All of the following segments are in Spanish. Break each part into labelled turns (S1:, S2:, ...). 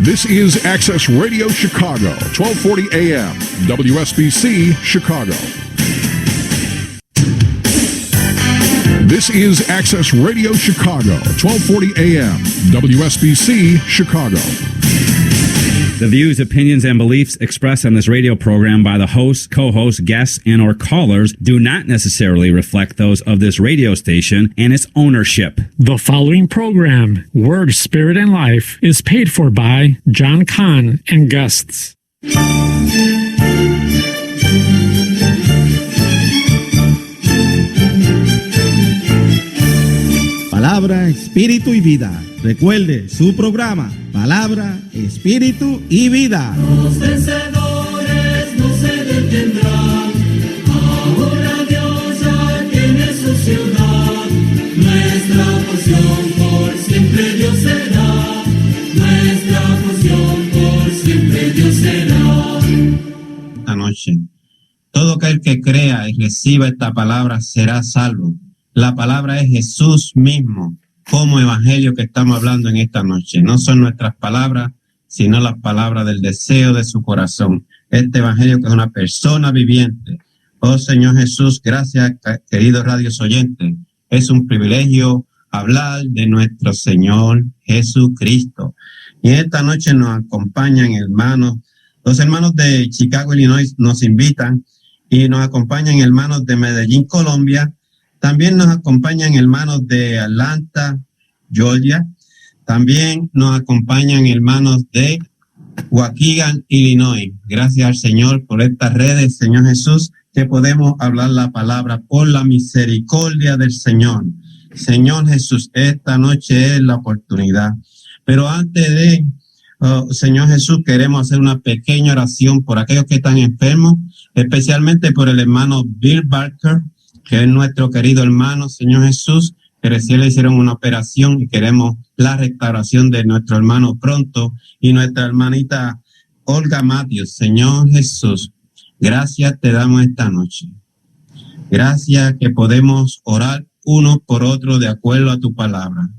S1: This is Access Radio Chicago, 1240 AM, WSBC Chicago. This is Access Radio Chicago, 1240 AM, WSBC Chicago.
S2: The views, opinions, and beliefs expressed on this radio program by the hosts, co-hosts, guests, and or callers do not necessarily reflect those of this radio station and its ownership.
S3: The following program, Word, Spirit, and Life, is paid for by John Kahn and guests.
S4: Palabra, Espíritu y Vida. Recuerde su programa, Palabra, Espíritu y Vida.
S5: Los vencedores no se detendrán. Ahora Dios ya tiene su ciudad. Nuestra porción por siempre Dios será. Nuestra porción por siempre Dios será.
S6: Esta noche, todo aquel que crea y reciba esta palabra será salvo. La palabra es Jesús mismo, como evangelio que estamos hablando en esta noche. No son nuestras palabras, sino las palabras del deseo de su corazón. Este evangelio que es una persona viviente. Oh Señor Jesús, gracias, queridos radios oyentes. Es un privilegio hablar de nuestro Señor Jesucristo. Y esta noche nos acompañan hermanos. Los hermanos de Chicago, Illinois nos invitan y nos acompañan hermanos de Medellín, Colombia. También nos acompañan hermanos de Atlanta, Georgia. También nos acompañan hermanos de Waukegan, Illinois. Gracias al Señor por estas redes, Señor Jesús, que podemos hablar la palabra por la misericordia del Señor. Señor Jesús, esta noche es la oportunidad. Pero antes de, Señor Jesús, queremos hacer una pequeña oración por aquellos que están enfermos, especialmente por el hermano Bill Barker, que es nuestro querido hermano, Señor Jesús, que recién le hicieron una operación y queremos la restauración de nuestro hermano pronto, y nuestra hermanita Olga Matios. Señor Jesús, gracias te damos esta noche. Gracias que podemos orar uno por otro de acuerdo a tu palabra.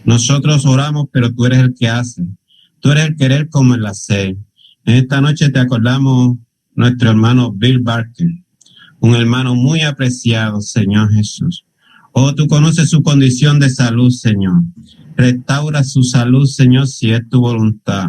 S6: Nosotros oramos, pero tú eres el que hace. Tú eres el querer como el hacer. En esta noche te acordamos nuestro hermano Bill Barker, un hermano muy apreciado, Señor Jesús. Oh, tú conoces su condición de salud, Señor. Restaura su salud, Señor, si es tu voluntad.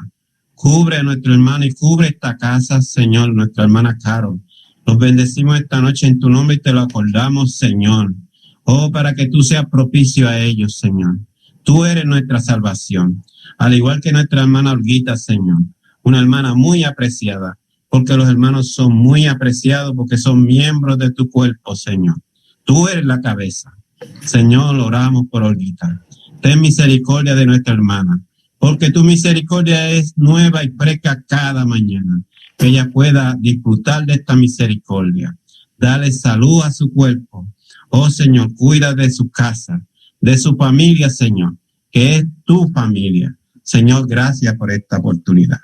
S6: Cubre a nuestro hermano y cubre esta casa, Señor, nuestra hermana Carol. Los bendecimos esta noche en tu nombre y te lo acordamos, Señor. Oh, para que tú seas propicio a ellos, Señor. Tú eres nuestra salvación. Al igual que nuestra hermana Olguita, Señor. Una hermana muy apreciada. Porque los hermanos son muy apreciados, porque son miembros de tu cuerpo, Señor. Tú eres la cabeza. Señor, oramos por Olguita. Ten misericordia de nuestra hermana, porque tu misericordia es nueva y fresca cada mañana. Que ella pueda disfrutar de esta misericordia. Dale salud a su cuerpo. Oh, Señor, cuida de su casa, de su familia, Señor, que es tu familia. Señor, gracias por esta oportunidad.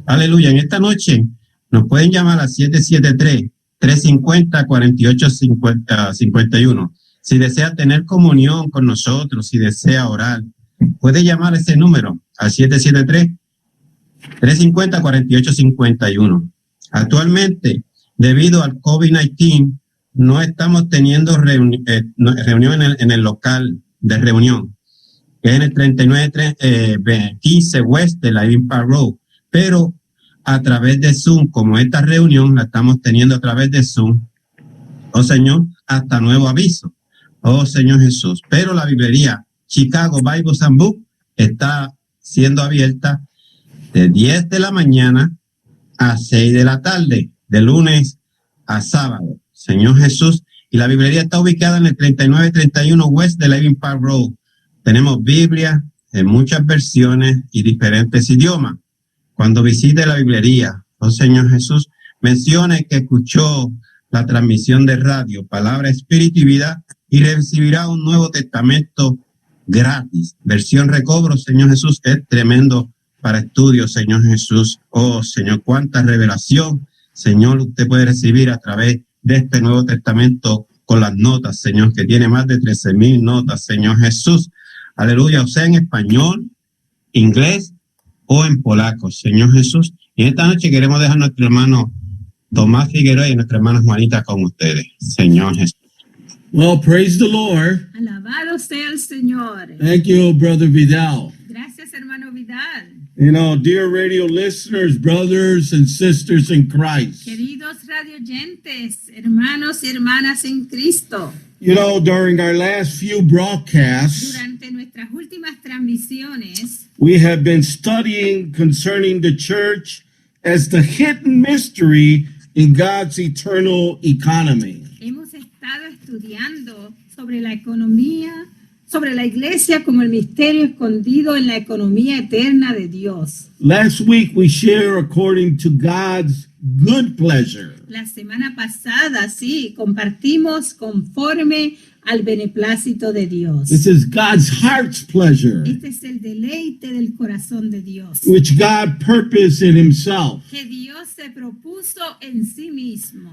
S6: Aleluya. En esta noche nos pueden llamar a 773-350-4851. Si desea tener comunión con nosotros, si desea orar, puede llamar a ese número, al 773-350-4851. Actualmente, debido al COVID-19, no estamos teniendo reunión en el local de reunión, que es en el 3915 West de la Irving Park Road, pero a través de Zoom, como esta reunión la estamos teniendo a través de Zoom, oh Señor, hasta nuevo aviso, oh Señor Jesús. Pero la librería Chicago Bibles and Books está siendo abierta de 10 de la mañana a 6 de la tarde, de lunes a sábado, Señor Jesús. Y la librería está ubicada en el 3931 West de la Irving Park Road. Tenemos Biblia en muchas versiones y diferentes idiomas. Cuando visite la librería, oh Señor Jesús, mencione que escuchó la transmisión de radio, Palabra, Espíritu y Vida, y recibirá un Nuevo Testamento gratis. Versión recobro, Señor Jesús, es tremendo para estudio, Señor Jesús. Oh Señor, cuánta revelación, Señor, usted puede recibir a través de este Nuevo Testamento con las notas, Señor, que tiene más de 13,000 notas, Señor Jesús. Aleluya, o sea, en español, inglés o en polaco, Señor Jesús. Y esta noche queremos dejar a nuestro hermano Tomás Figueroa y a nuestra hermana Juanita con ustedes, Señor Jesús.
S4: Well, praise the Lord.
S7: Alabado sea el Señor.
S4: Thank you, Brother Vidal.
S7: Gracias, hermano Vidal.
S4: You know, dear radio listeners, brothers and sisters in Christ.
S7: Queridos radioyentes, hermanos y hermanas en Cristo.
S4: You know, during our last few broadcasts,
S7: Durante nuestras últimas transmisiones,
S4: we have been studying concerning the church as the hidden mystery in God's eternal economy.
S7: hemos estado estudiando sobre la economía, sobre la iglesia como el misterio escondido en la economía eterna de Dios.
S4: Last week we shared according to God's good pleasure.
S7: La semana pasada, sí, compartimos conforme al beneplácito de Dios.
S4: This is God's heart's pleasure,
S7: Este es el deleite del corazón de Dios,
S4: which God purposed in himself.
S7: que Dios se propuso en sí mismo.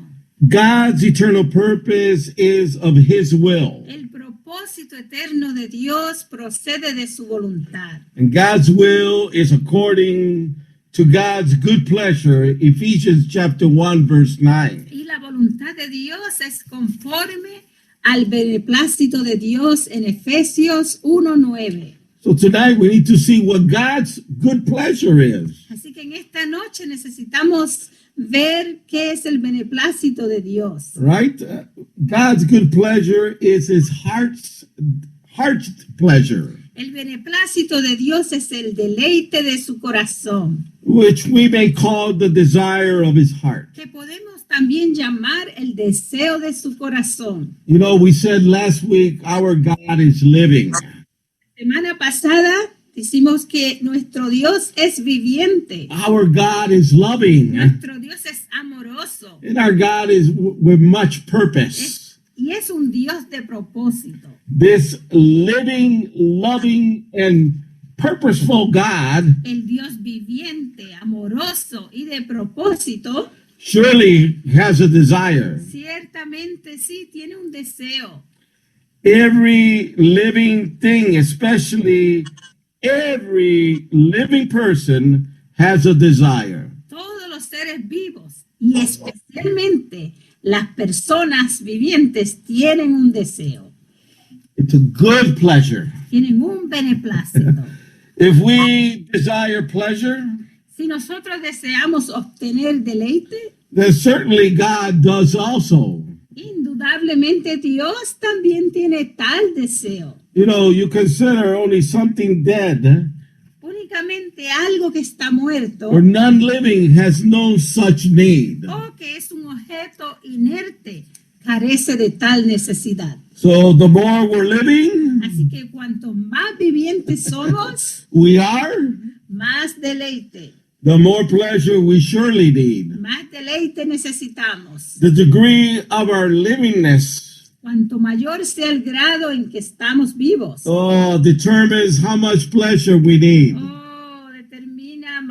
S4: God's eternal purpose is of his will.
S7: El propósito eterno de Dios procede de su voluntad.
S4: And God's will is according to God's good pleasure, Ephesians chapter 1, verse 9.
S7: Y la voluntad de Dios es conforme al beneplácito de Dios en Efesios 1:9.
S4: So tonight we need to see what God's good pleasure is.
S7: Así que en esta noche necesitamos ver qué es el beneplácito de Dios.
S4: Right? God's good pleasure is his heart's pleasure,
S7: El beneplácito de Dios es el deleite de su corazón,
S4: which we may call the desire of his heart.
S7: que podemos también llamar el deseo de su corazón.
S4: You know, we said last week our God is living.
S7: Semana pasada decimos que nuestro Dios es viviente,
S4: Our God is loving.
S7: nuestro Dios es amoroso
S4: And our God is with much purpose.
S7: y es un Dios de propósito.
S4: This living, loving, and purposeful God
S7: El Dios viviente, amoroso y de propósito,
S4: surely has a desire.
S7: ciertamente sí tiene un deseo.
S4: Every living thing, especially every living person, has a desire.
S7: Todos los seres vivos y especialmente las personas vivientes tienen un deseo,
S4: It's a good pleasure.
S7: tienen un beneplácito.
S4: If we desire pleasure,
S7: Si nosotros deseamos obtener deleite,
S4: then certainly God does also.
S7: indudablemente Dios también tiene tal deseo.
S4: You know, you consider only something dead
S7: Únicamente algo que está muerto
S4: or none living has no such need.
S7: o que es un objeto inerte carece de tal necesidad.
S4: So the more we're living,
S7: Así que cuanto más vivientes somos,
S4: we are,
S7: más deleite.
S4: the more pleasure we surely need.
S7: Más deleite necesitamos.
S4: The degree of our livingness
S7: Cuanto mayor sea el grado en que estamos vivos,
S4: determines how much pleasure we need.
S7: determina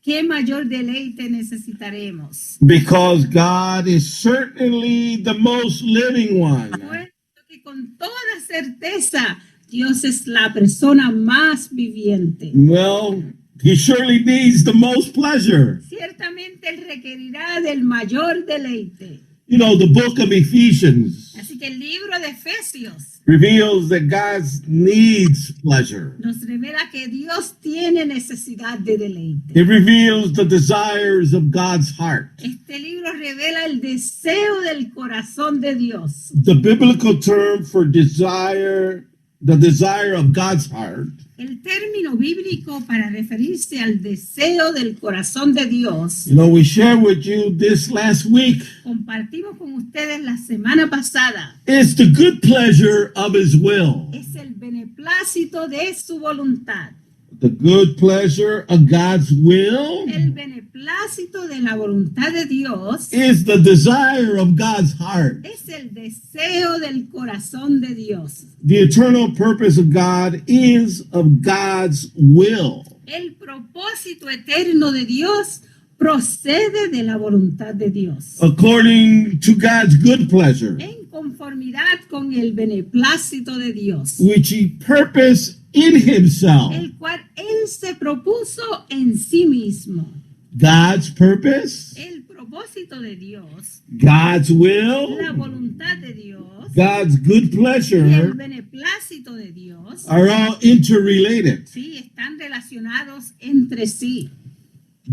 S7: qué mayor deleite necesitaremos.
S4: Because God is certainly the most living one.
S7: Puesto que con toda certeza Dios es la persona más viviente.
S4: Well, he surely needs the most pleasure.
S7: Ciertamente Él requerirá del mayor deleite.
S4: You know, the book of Ephesians
S7: Así que el libro de Efesios
S4: reveals that God needs pleasure.
S7: nos revela que Dios tiene necesidad de deleite.
S4: It reveals the desires of God's heart.
S7: Este libro revela el deseo del corazón de Dios.
S4: The biblical term for desire, the desire of God's heart,
S7: El término bíblico para referirse al deseo del corazón de Dios,
S4: you know, we shared with you this last week,
S7: compartimos con ustedes la semana pasada,
S4: is the good pleasure of his will.
S7: es el beneplácito de su voluntad.
S4: The good pleasure of God's will
S7: El beneplácito de la voluntad de Dios
S4: is the desire of God's heart.
S7: es el deseo del corazón de Dios.
S4: The eternal purpose of God is of God's will.
S7: El propósito eterno de Dios procede de la voluntad de Dios,
S4: According to God's good pleasure,
S7: en conformidad con el beneplácito de Dios,
S4: which he purposed in himself
S7: el cual Él Él se propuso en sí mismo.
S4: God's purpose,
S7: El propósito de Dios,
S4: God's
S7: la
S4: will,
S7: voluntad de Dios
S4: God's good
S7: y el
S4: pleasure
S7: beneplácito de Dios,
S4: are all interrelated.
S7: sí, están relacionados entre sí.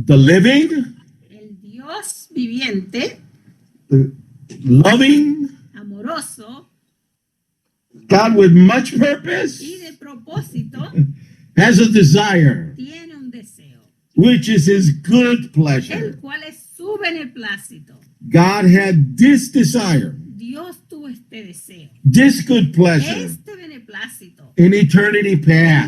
S4: The living,
S7: El Dios viviente,
S4: the loving,
S7: amoroso
S4: God with much purpose
S7: y de propósito,
S4: has a desire,
S7: tiene un deseo,
S4: which is his good
S7: el
S4: pleasure.
S7: cual es su beneplácito.
S4: God had this desire,
S7: Dios tuvo este deseo,
S4: this good pleasure
S7: este beneplácito
S4: in eternity
S7: en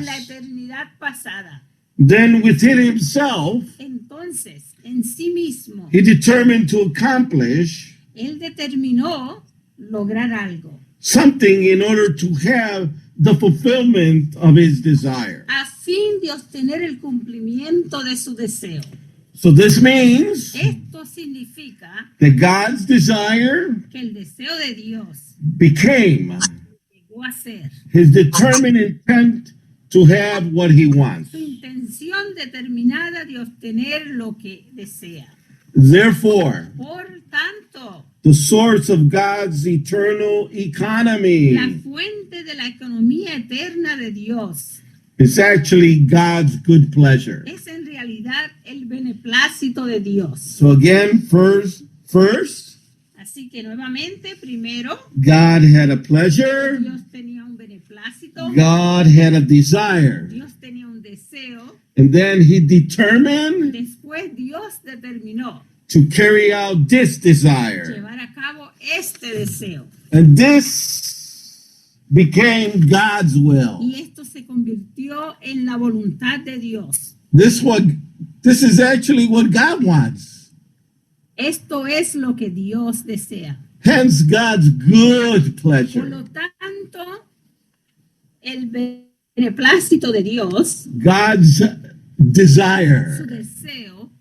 S7: la
S4: past.
S7: eternidad pasada.
S4: Then within himself,
S7: Entonces, en sí mismo,
S4: he determined to accomplish
S7: Él determinó lograr algo
S4: something in order to have the fulfillment of his desire.
S7: a fin de obtener el cumplimiento de su deseo.
S4: So this means
S7: Esto significa
S4: that God's desire
S7: que el deseo de Dios
S4: became
S7: llegó a ser
S4: his determined intent to have what he wants.
S7: su intención determinada de obtener lo que desea.
S4: Therefore,
S7: Por tanto,
S4: the source of God's eternal
S7: la
S4: economy
S7: fuente de la economía eterna de Dios
S4: is actually God's good pleasure.
S7: es en realidad el beneplácito de Dios.
S4: So again, first,
S7: Así que nuevamente, primero,
S4: God had a pleasure,
S7: Dios tenía un beneplácito,
S4: God had a desire,
S7: Dios tenía un deseo,
S4: and then he determined
S7: después Dios determinó
S4: to carry out this desire.
S7: llevar a cabo este deseo.
S4: And this became God's will.
S7: Y esto se convirtió en la voluntad de Dios.
S4: This is actually what God wants.
S7: Esto es lo que Dios desea.
S4: Hence God's good
S7: Por
S4: pleasure.
S7: lo tanto, el beneplácito de Dios,
S4: God's
S7: su
S4: desire
S7: deseo,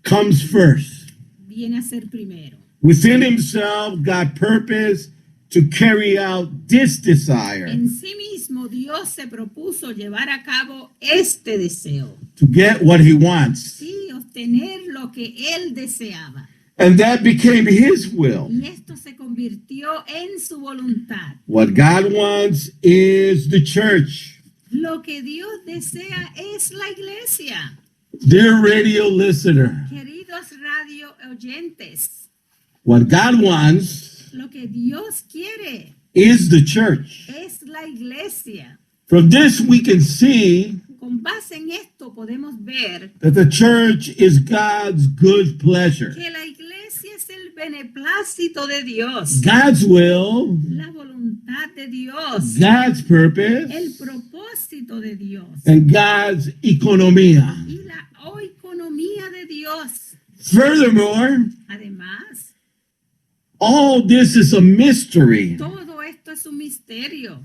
S4: comes first.
S7: viene a ser primero.
S4: Within himself, God purposed to carry out this desire,
S7: En sí mismo, Dios se propuso llevar a cabo este deseo.
S4: to get what he wants.
S7: Sí, obtener lo que Él deseaba.
S4: And that became his will.
S7: Y esto se convirtió en su voluntad.
S4: What God wants is the church.
S7: Lo que Dios desea es la iglesia.
S4: Dear radio listener,
S7: Queridos radio oyentes,
S4: what God wants
S7: lo que Dios quiere
S4: is the church.
S7: es la iglesia.
S4: From this, we can see
S7: Con base en esto podemos ver
S4: that the church is God's good pleasure.
S7: que la iglesia es el beneplácito de Dios,
S4: God's will,
S7: la voluntad de Dios,
S4: God's
S7: el
S4: purpose,
S7: propósito de Dios
S4: and God's economia.
S7: y la economía de Dios.
S4: Furthermore,
S7: Además,
S4: all this is a mystery,
S7: todo esto es un misterio,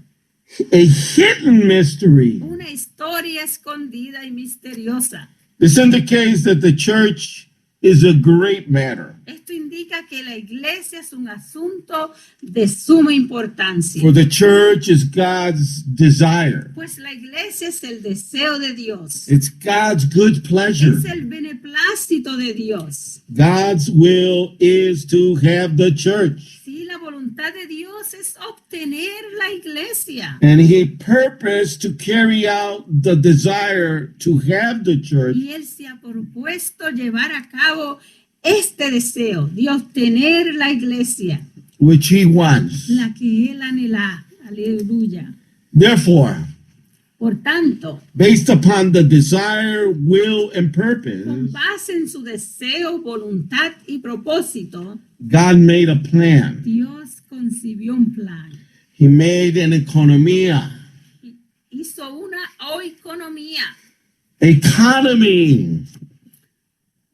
S4: a hidden mystery.
S7: una historia escondida y misteriosa.
S4: This indicates that the church is a great matter.
S7: Esto indica que la iglesia es un asunto de suma importancia,
S4: For the church is God's desire.
S7: pues la iglesia es el deseo de Dios,
S4: It's God's good pleasure.
S7: es el beneplácito de Dios.
S4: God's will is to have the church.
S7: Sí, la voluntad de Dios es obtener la iglesia.
S4: And he purposed to carry out the desire to have the church
S7: Y Él se ha propuesto llevar a cabo este deseo de obtener la iglesia,
S4: which he wants.
S7: la que Él anhela. Aleluya.
S4: Therefore,
S7: Por tanto,
S4: based upon the desire, will, and
S7: con
S4: purpose,
S7: base en su deseo, voluntad y propósito,
S4: God made a plan.
S7: Dios concibió un plan.
S4: He made an economia,
S7: Hizo una economía,
S4: economy,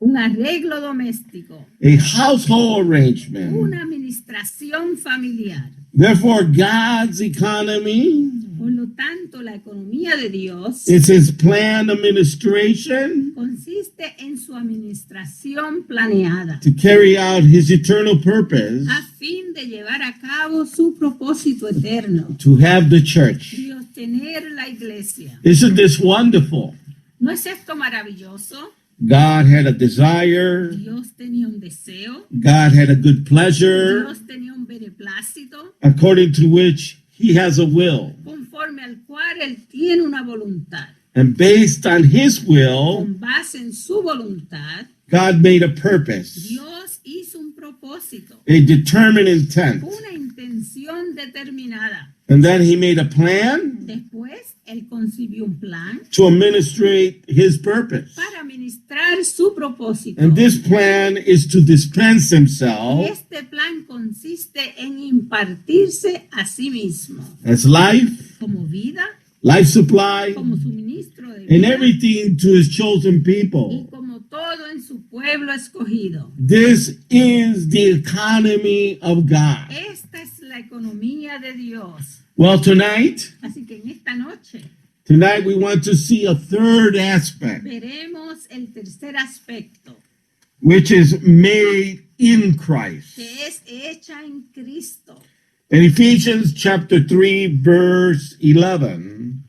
S7: un arreglo doméstico,
S4: a household arrangement.
S7: una administración familiar.
S4: Therefore, God's economy
S7: Por lo tanto, la economía de Dios
S4: is his planned administration
S7: consiste en su administración planeada
S4: to carry out his eternal purpose
S7: a fin de llevar a cabo su propósito eterno
S4: to have the church.
S7: y obtener la iglesia.
S4: Isn't this wonderful?
S7: ¿No es esto maravilloso?
S4: God had a desire.
S7: Dios tenía un deseo,
S4: God had a good pleasure,
S7: Dios tenía un beneplácito,
S4: according to which he has a will.
S7: conforme al cual Él tiene una voluntad.
S4: And based on his will,
S7: Con base en su voluntad,
S4: God made a purpose,
S7: Dios hizo un propósito,
S4: a determined intent.
S7: una intención determinada.
S4: And then he made a plan
S7: Después, Él concibió un plan
S4: to administrate his purpose.
S7: para ministrar su propósito.
S4: And this plan is to dispense
S7: Y
S4: himself
S7: este plan consiste en impartirse a sí mismo
S4: as life,
S7: como vida,
S4: life supply,
S7: como suministro de
S4: and
S7: vida
S4: everything to his chosen
S7: y
S4: people.
S7: como todo en su pueblo escogido.
S4: This is the economy of God.
S7: Esta es la economía de Dios.
S4: Well, tonight
S7: Así que en esta noche
S4: we want to see a third aspect,
S7: veremos el tercer aspecto,
S4: which is made in Christ.
S7: que es hecha en Cristo.
S4: In Ephesians chapter 3, verse 11,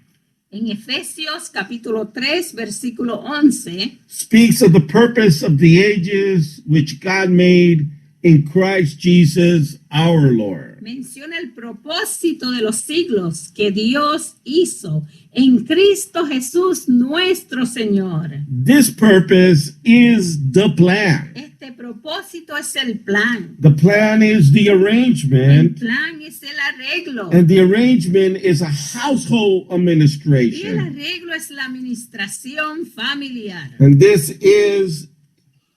S7: En Efesios capítulo 3, versículo 11,
S4: speaks of the purpose of the ages which God made in Christ Jesus our Lord.
S7: menciona el propósito de los siglos que Dios hizo en Cristo Jesús nuestro Señor.
S4: This purpose is the plan.
S7: Este propósito es el plan.
S4: The plan is the
S7: El
S4: arrangement,
S7: plan es el arreglo.
S4: and the arrangement is a household
S7: Y el
S4: administration.
S7: arreglo es la administración familiar,
S4: And this is,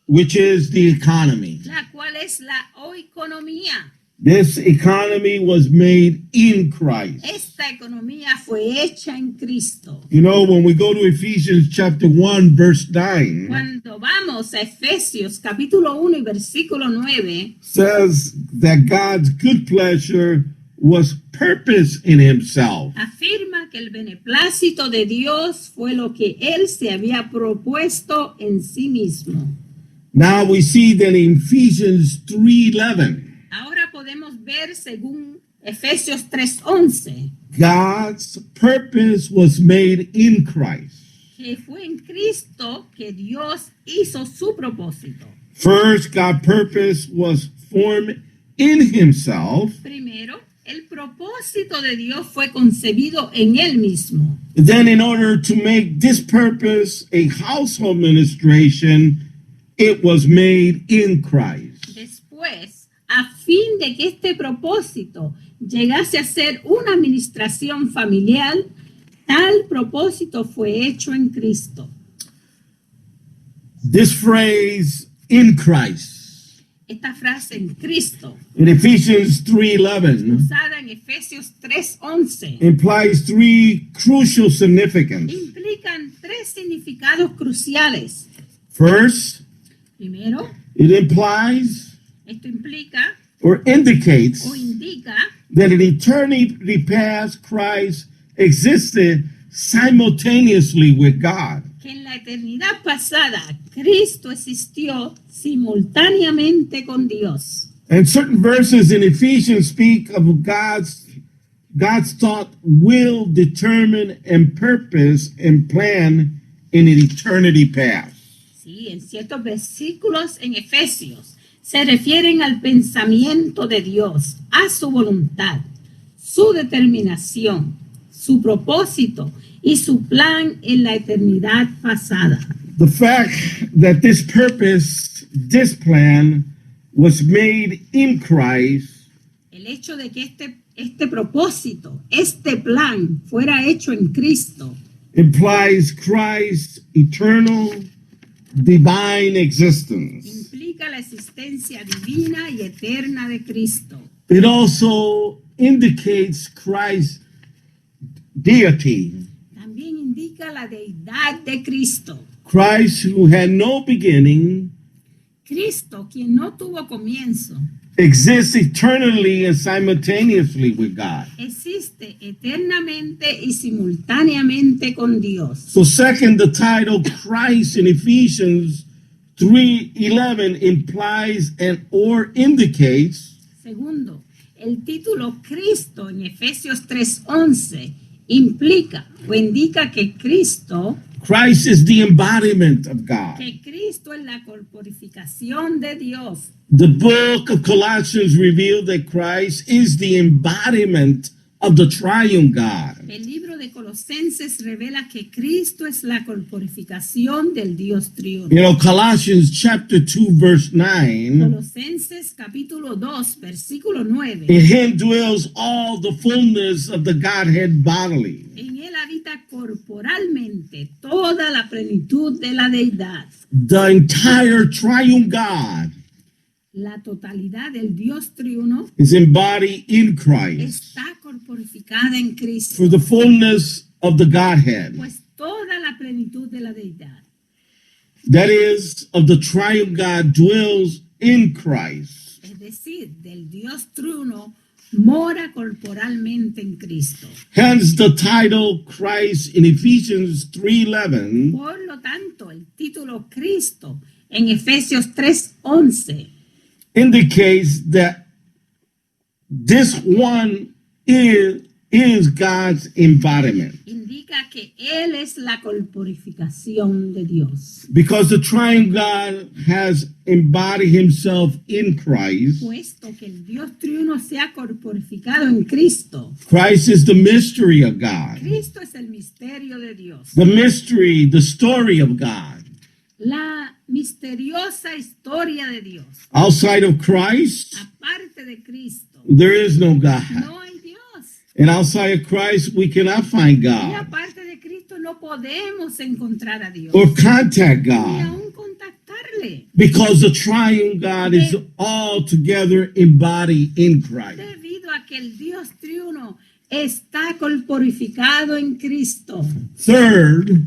S4: which is the economy.
S7: la cual es la economía.
S4: This economy was made in Christ.
S7: Esta economía fue hecha en Cristo.
S4: You know, when we go to Ephesians chapter 1, verse 9,
S7: Cuando vamos a Efesios capítulo 1 y versículo 9,
S4: says that God's good pleasure was purpose in himself.
S7: afirma que el beneplácito de Dios fue lo que Él se había propuesto en sí mismo.
S4: Now we see that in Ephesians 3:11,
S7: Ahora podemos ver según Efesios 3:11
S4: God's purpose was made in Christ.
S7: que fue en Cristo que Dios hizo su propósito.
S4: First, God's purpose was formed in himself.
S7: Primero, el propósito de Dios fue concebido en Él mismo.
S4: Then, in order to make this purpose a household ministration, it was made in Christ.
S7: Después, a fin de que este propósito llegase a ser una administración familiar, tal propósito fue hecho en Cristo.
S4: This phrase, in Christ,
S7: Esta frase en Cristo,
S4: in Ephesians 3:11,
S7: usada en Efesios 3:11,
S4: implies three crucial significance.
S7: implican tres significados cruciales.
S4: First,
S7: Primero,
S4: it implies
S7: esto implica
S4: or indicates
S7: o indica
S4: that in eternity past, Christ existed simultaneously with God.
S7: que en la eternidad pasada Cristo existió simultáneamente con Dios.
S4: And certain verses in Ephesians speak of God's thought, will, determine, and purpose and plan in an eternity past.
S7: Sí, en ciertos versículos en Efesios se refieren al pensamiento de Dios, a su voluntad, su determinación, su propósito y su plan en la eternidad pasada.
S4: The fact that this purpose, this plan, was made in Christ
S7: El hecho de que este propósito, este plan fuera hecho en Cristo,
S4: implies Christ's eternal, divine existence.
S7: implica la existencia divina y eterna de Cristo.
S4: It also indicates Christ's deity.
S7: También indica la deidad de Cristo.
S4: Christ, who had no beginning,
S7: Cristo, quien no tuvo comienzo,
S4: exists eternally and simultaneously with God.
S7: existe eternamente y simultáneamente con Dios.
S4: So second, the title Christ in Ephesians 3:11 implies and or indicates
S7: Segundo, el título Cristo en Efesios 3:11 implica o indica que Cristo,
S4: Christ is the embodiment of God.
S7: que Cristo es la corporificación de Dios.
S4: The book of Colossians revealed that Christ is the embodiment of the triune God.
S7: El libro de Colosenses revela que Cristo es la corporificación del Dios triuno.
S4: You know, Colossians chapter 2, verse 9,
S7: Colosenses capítulo 2, versículo 9.
S4: in him dwells all the fullness of the Godhead bodily.
S7: En él habita corporalmente toda la plenitud de la deidad.
S4: The entire triune God
S7: La totalidad del Dios triuno
S4: is embodied in Christ
S7: está corporificada en Cristo,
S4: for the fullness of the Godhead.
S7: pues toda la plenitud de la deidad,
S4: That is, of the triune God dwells in Christ.
S7: es decir, del Dios triuno, mora corporalmente en Cristo.
S4: Hence the title Christ in Ephesians 3:11
S7: Por lo tanto, el título Cristo en Efesios 3:11
S4: indicates that this one is God's embodiment.
S7: indica que Él es la corporificación de Dios,
S4: Because the triune God has embodied himself in Christ,
S7: puesto que el Dios triuno se ha corporificado en Cristo.
S4: Christ is the mystery of God.
S7: Cristo es el misterio de Dios,
S4: The mystery, the story of God.
S7: la misteriosa historia de Dios.
S4: Outside of Christ,
S7: Aparte de Cristo,
S4: there is no God.
S7: no hay Dios.
S4: And outside of Christ, we cannot find
S7: Y
S4: God
S7: aparte de Cristo no podemos encontrar a Dios,
S4: or contact
S7: ni
S4: God.
S7: aún contactarle,
S4: Because the triune God is altogether embodied in Christ.
S7: debido a que el Dios triuno está corporificado en Cristo.
S4: Third,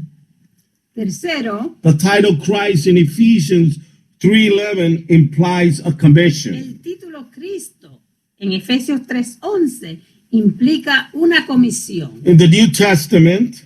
S7: Tercero,
S4: the title Christ in Ephesians 3:11 implies a commission.
S7: el título Cristo en Efesios 3:11 implica una comisión.
S4: In the New Testament,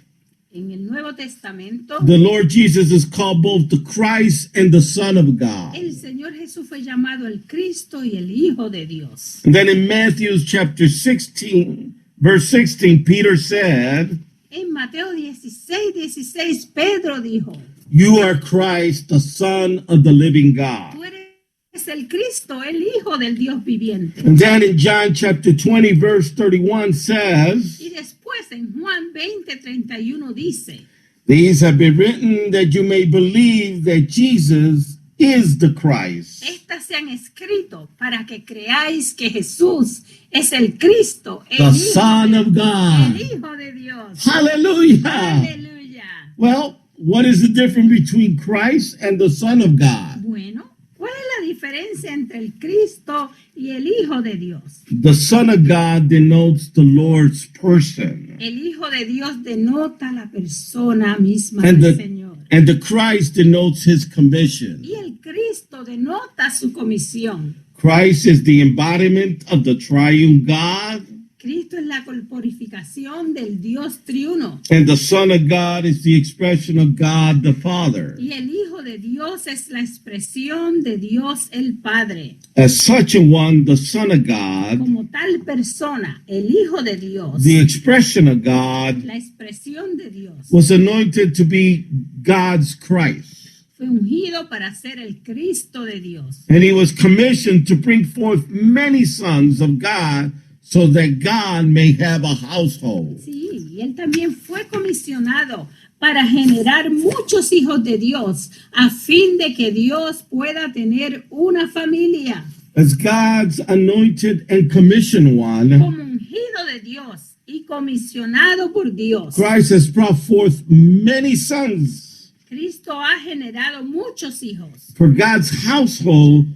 S7: En el Nuevo Testamento,
S4: the Lord Jesus is called both the Christ and the Son of God.
S7: el Señor Jesús fue llamado el Cristo y el Hijo de Dios.
S4: And then in Matthew chapter 16, verse 16, Peter said,
S7: En Mateo 16:16, Pedro dijo,
S4: "You are Christ, the Son of the living God."
S7: tú eres el Cristo, el Hijo del Dios viviente.
S4: And then in John chapter 20, verse 31 says,
S7: Y después en Juan 20:31 dice,
S4: "These have been written that you may believe that Jesus is the Christ,
S7: estas se han escrito para que creáis que Jesús es el Cristo, el
S4: the
S7: Hijo,
S4: Son of God."
S7: el Hijo de Dios.
S4: Hallelujah.
S7: Aleluya.
S4: Well, what is the difference between Christ and the Son of God?
S7: Bueno, ¿cuál es la diferencia entre el Cristo y el Hijo de Dios?
S4: The Son of God denotes the Lord's person,
S7: El Hijo de Dios denota la persona misma
S4: and
S7: del
S4: the,
S7: Señor.
S4: and the Christ denotes his commission.
S7: Y el Cristo denota su comisión.
S4: Christ is the embodiment of the triune God,
S7: Cristo es la corporificación del Dios triuno.
S4: and the Son of God is the expression of God the Father.
S7: Y el Hijo de Dios es la expresión de Dios el Padre.
S4: As such a one, the Son of God,
S7: Como tal persona, el Hijo de Dios,
S4: the expression of God,
S7: la expresión de Dios,
S4: was anointed to be God's Christ.
S7: fue ungido para ser el Cristo de Dios.
S4: And he was commissioned to bring forth many sons of God so that God may have a household.
S7: Sí, y él también fue comisionado para generar muchos hijos de Dios a fin de que Dios pueda tener una familia.
S4: As God's anointed and commissioned one,
S7: Como ungido de Dios y comisionado por Dios,
S4: Christ has brought forth many sons
S7: Cristo ha generado muchos hijos
S4: for God's household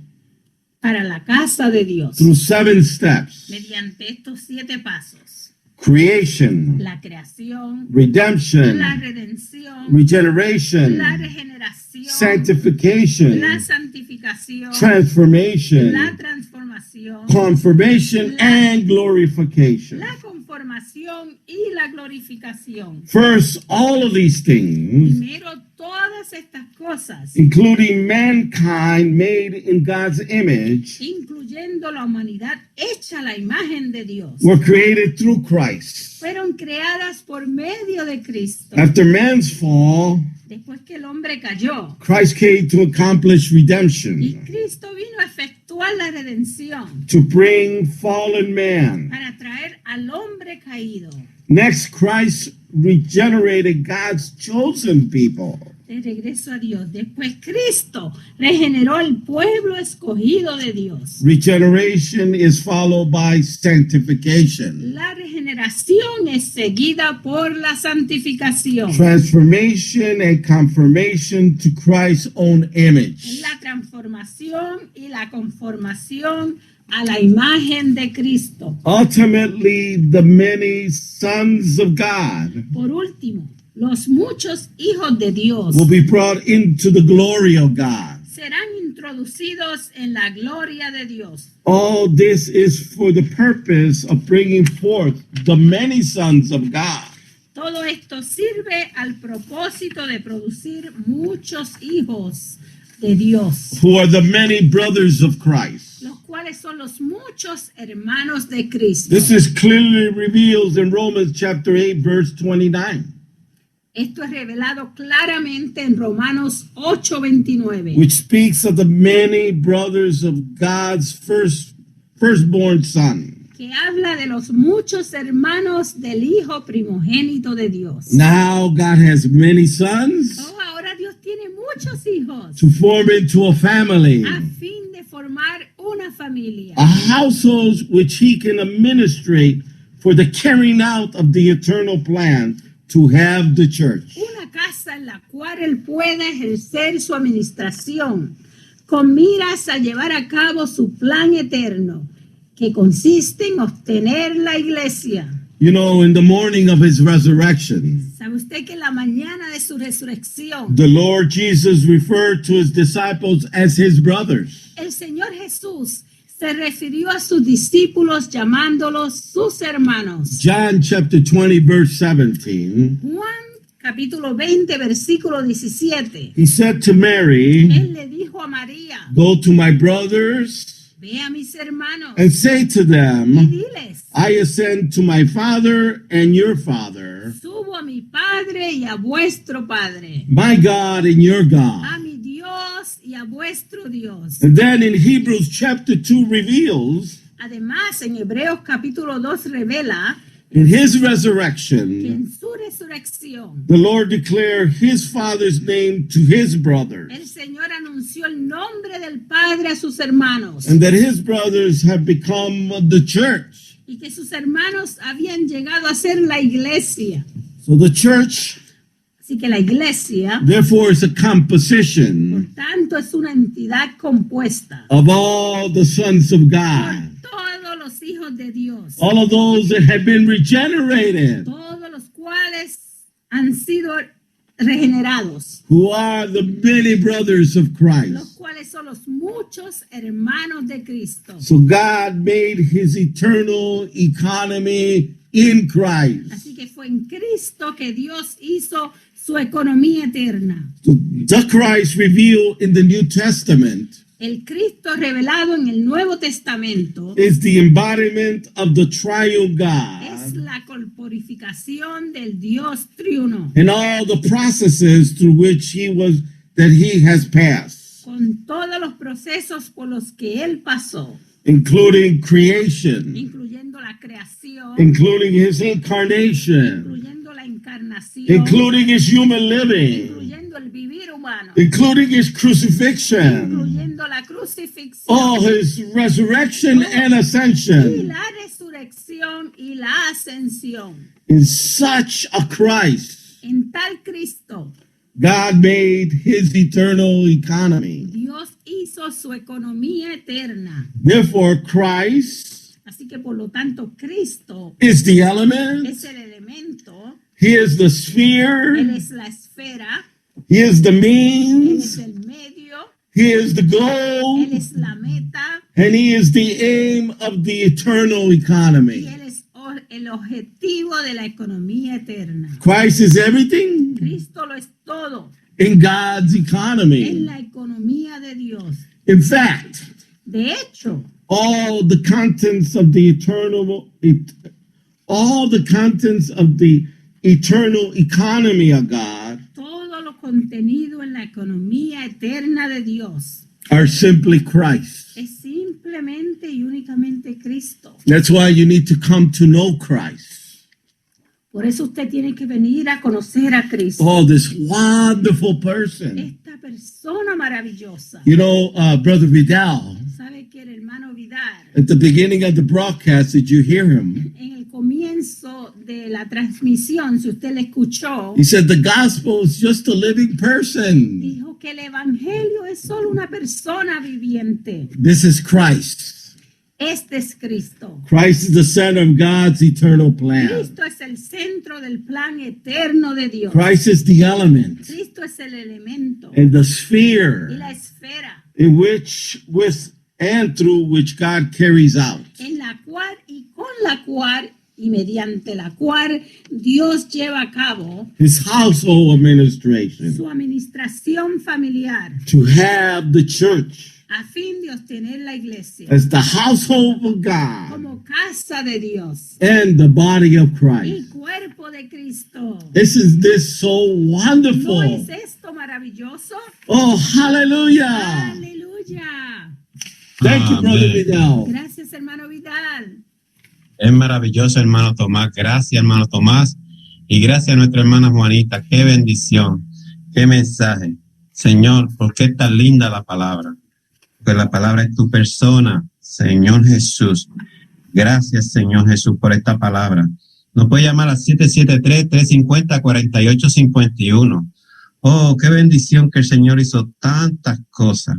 S7: para la casa de Dios
S4: through 7 steps:
S7: mediante estos 7 pasos:
S4: creation,
S7: la creación,
S4: redemption,
S7: la redención,
S4: regeneration,
S7: la regeneración,
S4: sanctification,
S7: la santificación,
S4: transformation,
S7: la transformación,
S4: confirmation, and glorification.
S7: la conformación y la glorificación.
S4: First, all of these things,
S7: Primero, todas estas cosas,
S4: including mankind made in God's image,
S7: incluyendo la humanidad hecha a la imagen de Dios,
S4: were created through Christ.
S7: fueron creadas por medio de Cristo.
S4: After man's fall,
S7: Después que el hombre cayó
S4: Christ came to accomplish
S7: y
S4: redemption,
S7: Cristo vino a efectuar la redención
S4: to bring fallen man.
S7: para traer al hombre caído.
S4: Next, Christ regenerated God's chosen people.
S7: De regreso a Dios. Después Cristo regeneró el pueblo escogido de Dios.
S4: Regeneration is followed by sanctification.
S7: La regeneración es seguida por la santificación.
S4: Transformation and conformation to Christ's own image.
S7: La transformación y la conformación a la imagen de Cristo.
S4: Ultimately, the many sons of God
S7: Por último, los muchos hijos de Dios
S4: will be brought into the glory of God.
S7: serán introducidos en la gloria de Dios.
S4: All this is for the purpose of bringing forth the many sons of God.
S7: Todo esto sirve al propósito de producir muchos hijos de Dios,
S4: Who are the many brothers of Christ.
S7: los cuales son los muchos hermanos de Cristo.
S4: This is clearly revealed in Romans chapter 8, verse 29,
S7: Esto es revelado claramente en Romanos 8:29,
S4: which speaks of the many brothers of God's firstborn son.
S7: que habla de los muchos hermanos del Hijo primogénito de Dios.
S4: Now God has many sons
S7: Oh, ahora Dios tiene muchos hijos
S4: to form into a family,
S7: a fin de formar una familia,
S4: a household which he can administrate for the carrying out of the eternal plan to have the church.
S7: una casa en la cual él pueda ejercer su administración con miras a llevar a cabo su plan eterno, que consiste en obtener la iglesia.
S4: You know, in the morning of his resurrection,
S7: ¿Sabe usted que en la mañana de su resurrección,
S4: the Lord Jesus referred to his disciples as his brothers.
S7: el Señor Jesús se refirió a sus discípulos llamándolos sus hermanos?
S4: John chapter 20, verse 17,
S7: Juan capítulo 20, versículo 17.
S4: he said to Mary,
S7: Él le dijo a María,
S4: "Go to my brothers
S7: ve a mis hermanos
S4: and say to
S7: y
S4: them,
S7: diles,
S4: I ascend to my Father and your Father,
S7: subo a mi Padre y a vuestro Padre,
S4: my God and your
S7: a
S4: God."
S7: mi Dios y a vuestro Dios.
S4: And then in Hebrews chapter 2 reveals,
S7: Además, en Hebreos capítulo 2 revela
S4: in his
S7: que
S4: resurrection,
S7: en su resurrección
S4: the Lord declared his Father's name to his brothers,
S7: el Señor anunció el nombre del Padre a sus hermanos
S4: and that his brothers have become the church.
S7: y que sus hermanos habían llegado a ser la iglesia.
S4: So the church,
S7: Así que la iglesia,
S4: therefore, is a
S7: por
S4: composition
S7: tanto, es una entidad compuesta
S4: of all the sons of
S7: por
S4: God,
S7: todos los hijos de Dios,
S4: all of those that have been regenerated,
S7: todos los cuales han sido regenerados,
S4: who are the many brothers of
S7: los
S4: Christ.
S7: cuales son los muchos hermanos de Cristo.
S4: So God made his eternal economy in Christ.
S7: Así que fue en Cristo que Dios hizo su economía eterna.
S4: So the Christ revealed in the New Testament
S7: El Cristo revelado en el Nuevo Testamento
S4: is the embodiment of the triune
S7: es
S4: God
S7: la corporificación del Dios triuno,
S4: and all the processes through which he has passed,
S7: con todos los procesos por los que Él pasó,
S4: including creation,
S7: incluyendo la creación,
S4: including his incarnation,
S7: incluyendo la encarnación,
S4: including his human living,
S7: incluyendo el vivir humano,
S4: including his crucifixion,
S7: incluyendo la crucifixión,
S4: all his resurrection and
S7: y
S4: ascension.
S7: la resurrección y la ascensión.
S4: In such a Christ,
S7: En tal Cristo,
S4: God made his eternal economy.
S7: Dios hizo su economía eterna.
S4: Therefore, Christ
S7: Así que por lo tanto, Cristo
S4: is the element,
S7: es el elemento,
S4: he is the
S7: Él
S4: sphere,
S7: es la esfera,
S4: he is the
S7: Él es
S4: means,
S7: el medio,
S4: he is the
S7: Él
S4: goal,
S7: es la meta
S4: and he is the aim of the eternal
S7: y
S4: economy.
S7: Él es el objetivo de la economía eterna.
S4: Christ is everything
S7: Cristo lo es todo
S4: in God's
S7: en
S4: economy.
S7: la economía de Dios.
S4: In fact,
S7: De hecho,
S4: all the contents of the all the contents of the eternal economy of God
S7: todo lo contenido en la economía eterna de Dios
S4: are simply Christ.
S7: es simplemente y únicamente Cristo.
S4: That's why you need to come to know Christ.
S7: Por eso usted tiene que venir a conocer a Cristo.
S4: Oh, this wonderful person.
S7: Esta persona maravillosa.
S4: You know, Brother Vidal,
S7: ¿Sabe que el hermano Vidal,
S4: at the beginning of the broadcast, did you hear him?
S7: en el comienzo de la transmisión, si usted le escuchó,
S4: He said the gospel is just a living person.
S7: dijo que el evangelio es solo una persona viviente.
S4: This is Christ.
S7: Este es Cristo.
S4: Christ is the center of God's eternal plan.
S7: Cristo es el centro del plan eterno de Dios.
S4: Christ is the element
S7: Cristo es el elemento
S4: and the
S7: y
S4: sphere
S7: la esfera
S4: in which, with, and through which God carries out
S7: en la cual y con la cual y mediante la cual Dios lleva a cabo
S4: his household administration
S7: su administración familiar
S4: to have the church
S7: a fin de obtener la iglesia
S4: as the household of God
S7: como casa de Dios
S4: and the body of
S7: y
S4: Christ.
S7: cuerpo de Cristo.
S4: Isn't this so
S7: ¿No
S4: wonderful?
S7: es esto maravilloso?
S4: Oh, hallelujah.
S7: Aleluya.
S4: Thank you, Brother
S6: Amén.
S4: Vidal.
S7: Gracias, hermano Vidal.
S6: Es maravilloso, hermano Tomás. Gracias, hermano Tomás. Y gracias a nuestra hermana Juanita. Qué bendición. Qué mensaje. Señor, ¿por qué es tan linda la palabra? Porque la palabra es tu persona, Señor Jesús. Gracias, Señor Jesús, por esta palabra. Nos puede llamar al 773-350-4851. Oh, qué bendición que el Señor hizo tantas cosas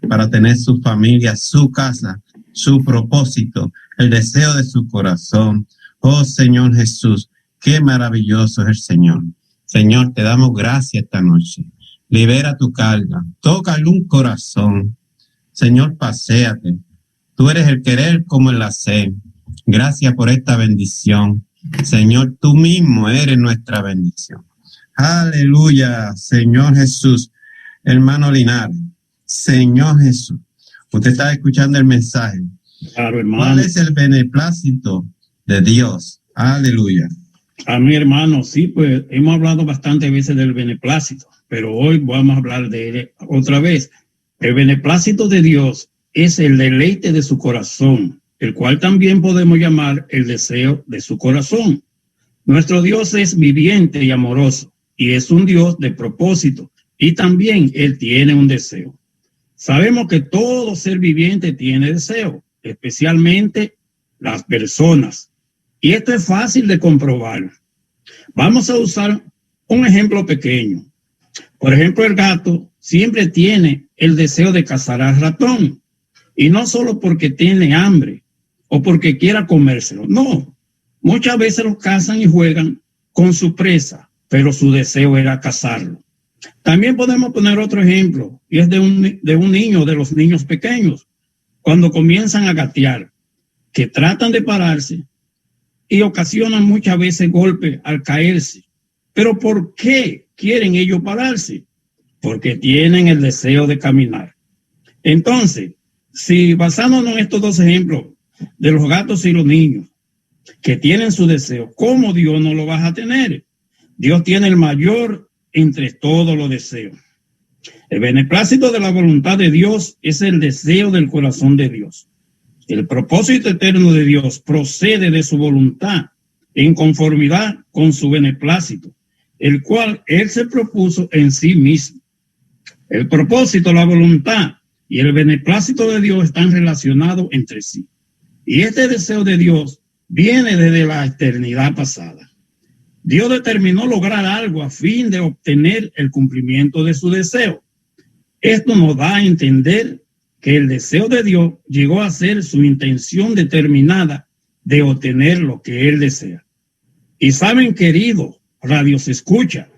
S6: para tener su familia, su casa, su propósito, el deseo de su corazón. Oh, Señor Jesús, qué maravilloso es el Señor. Señor, te damos gracias esta noche. Libera tu carga, toca algún corazón. Señor, paséate. Tú eres el querer como el hacer. Gracias por esta bendición. Señor, tú mismo eres nuestra bendición. Aleluya, Señor Jesús. Hermano Linares, Señor Jesús. Usted está escuchando el mensaje.
S8: Claro, hermano.
S6: ¿Cuál es el beneplácito de Dios? Aleluya.
S8: A mi hermano, sí, pues hemos hablado bastantes veces del beneplácito, pero hoy vamos a hablar de él otra vez. El beneplácito de Dios es el deleite de su corazón, el cual también podemos llamar el deseo de su corazón. Nuestro Dios es viviente y amoroso, y es un Dios de propósito, y también Él tiene un deseo. Sabemos que todo ser viviente tiene deseo, especialmente las personas. Y esto es fácil de comprobar. Vamos a usar un ejemplo pequeño. Por ejemplo, el gato siempre tiene el deseo de cazar al ratón. Y no solo porque tiene hambre o porque quiera comérselo. No, muchas veces lo cazan y juegan con su presa, pero su deseo era cazarlo. También podemos poner otro ejemplo, y es de un niño, de los niños pequeños, cuando comienzan a gatear, que tratan de pararse y ocasionan muchas veces golpes al caerse. Pero ¿por qué quieren ellos pararse? Porque tienen el deseo de caminar. Entonces, si basándonos en estos dos ejemplos de los gatos y los niños que tienen su deseo, ¿cómo Dios no lo vas a tener? Dios tiene el mayor entre todos los deseos. El beneplácito de la voluntad de Dios es el deseo del corazón de Dios. El propósito eterno de Dios procede de su voluntad en conformidad con su beneplácito, el cual Él se propuso en sí mismo. El propósito, la voluntad y el beneplácito de Dios están relacionados entre sí. Y este deseo de Dios viene desde la eternidad pasada. Dios determinó lograr algo a fin de obtener el cumplimiento de su deseo. Esto nos da a entender que el deseo de Dios llegó a ser su intención determinada de obtener lo que Él desea. Y saben, queridos radios escucha,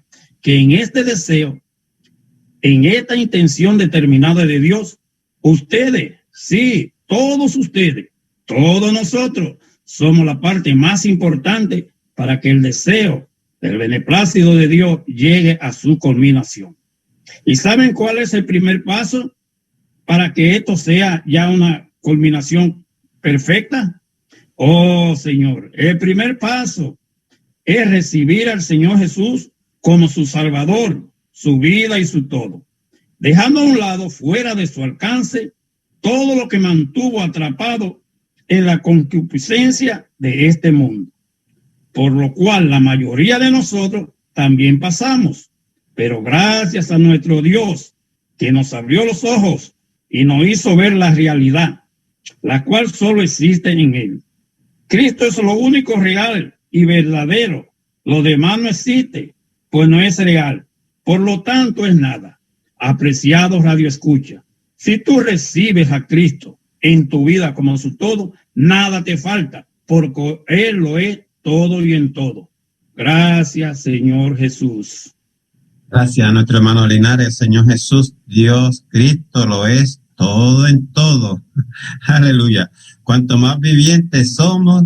S8: que en este deseo, en esta intención determinada de Dios, ustedes, sí, todos ustedes, todos nosotros, somos la parte más importante para que el deseo del beneplácito de Dios llegue a su culminación. ¿Y saben cuál es el primer paso para que esto sea ya una culminación perfecta? Oh Señor, el primer paso es recibir al Señor Jesús como su Salvador, su vida y su todo, dejando a un lado, fuera de su alcance, todo lo que mantuvo atrapado en la concupiscencia de este mundo, por lo cual la mayoría de nosotros también pasamos, pero gracias a nuestro Dios que nos abrió los ojos y nos hizo ver la realidad, la cual solo existe en Él. Cristo es lo único real y verdadero, lo demás no existe, pues no es real, por lo tanto es nada. Apreciado Radio Escucha, si tú recibes a Cristo en tu vida como su todo, nada te falta, porque Él lo es todo y en todo. Gracias, Señor Jesús.
S6: Gracias a nuestro hermano Linares, Señor Jesús, Dios, Cristo lo es todo en todo. Aleluya. Cuanto más vivientes somos,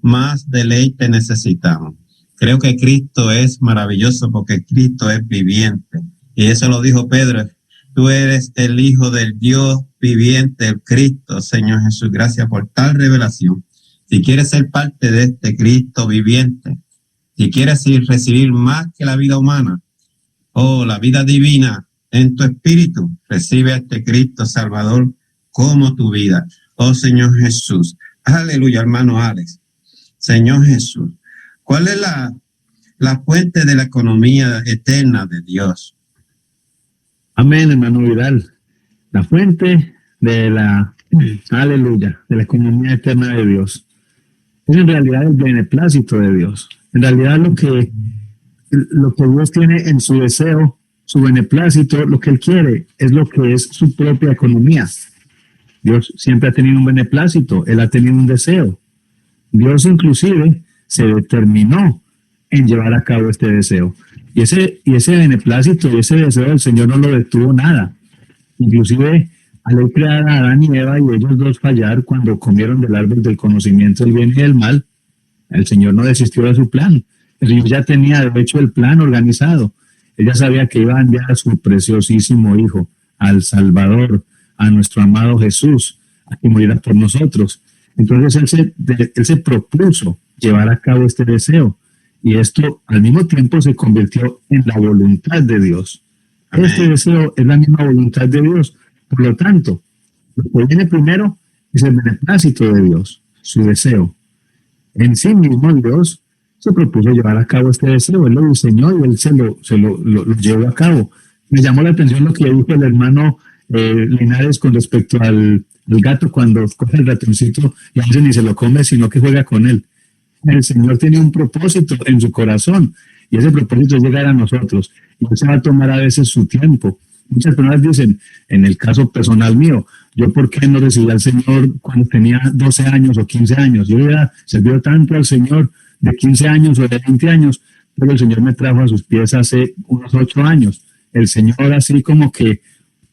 S6: más deleite necesitamos. Creo que Cristo es maravilloso porque Cristo es viviente. Y eso lo dijo Pedro. Tú eres el Hijo del Dios viviente, el Cristo, Señor Jesús. Gracias por tal revelación. Si quieres ser parte de este Cristo viviente, si quieres recibir más que la vida humana, la vida divina en tu espíritu, recibe a este Cristo Salvador como tu vida. Oh Señor Jesús. Aleluya, hermano Alex. Señor Jesús, ¿cuál es la fuente de la economía eterna de Dios?
S9: Amén, hermano Vidal. La fuente de la economía eterna de Dios es en realidad el beneplácito de Dios. En realidad lo que Dios tiene en su deseo, su beneplácito, lo que Él quiere es lo que es su propia economía. Dios siempre ha tenido un beneplácito, Él ha tenido un deseo. Dios inclusive se determinó en llevar a cabo este deseo. Y ese beneplácito y ese deseo del Señor no lo detuvo nada. Inclusive al Él crear a Adán y Eva y ellos dos fallar cuando comieron del árbol del conocimiento del bien y del mal, el Señor no desistió de su plan. El Señor ya tenía de hecho el plan organizado. Él ya sabía que iba a enviar a su preciosísimo Hijo, al Salvador, a nuestro amado Jesús, a que muriera por nosotros. Entonces él se propuso llevar a cabo este deseo. Y esto al mismo tiempo se convirtió en la voluntad de Dios. Amén. Este deseo es la misma voluntad de Dios. Por lo tanto, lo que viene primero es el beneplácito de Dios, su deseo. En sí mismo Dios se propuso llevar a cabo este deseo. Él lo diseñó y Él se lo llevó a cabo. Me llamó la atención lo que dijo el hermano Linares con respecto al gato cuando coge el ratoncito y a veces ni se lo come, sino que juega con él. El Señor tiene un propósito en su corazón y ese propósito es llegar a nosotros y Él se va a tomar a veces su tiempo. Muchas personas dicen, en el caso personal mío, yo por qué no recibí al Señor cuando tenía 12 años o 15 años. Yo hubiera servido tanto al Señor de 15 años o de 20 años, pero el Señor me trajo a sus pies hace unos 8 años. El Señor así como que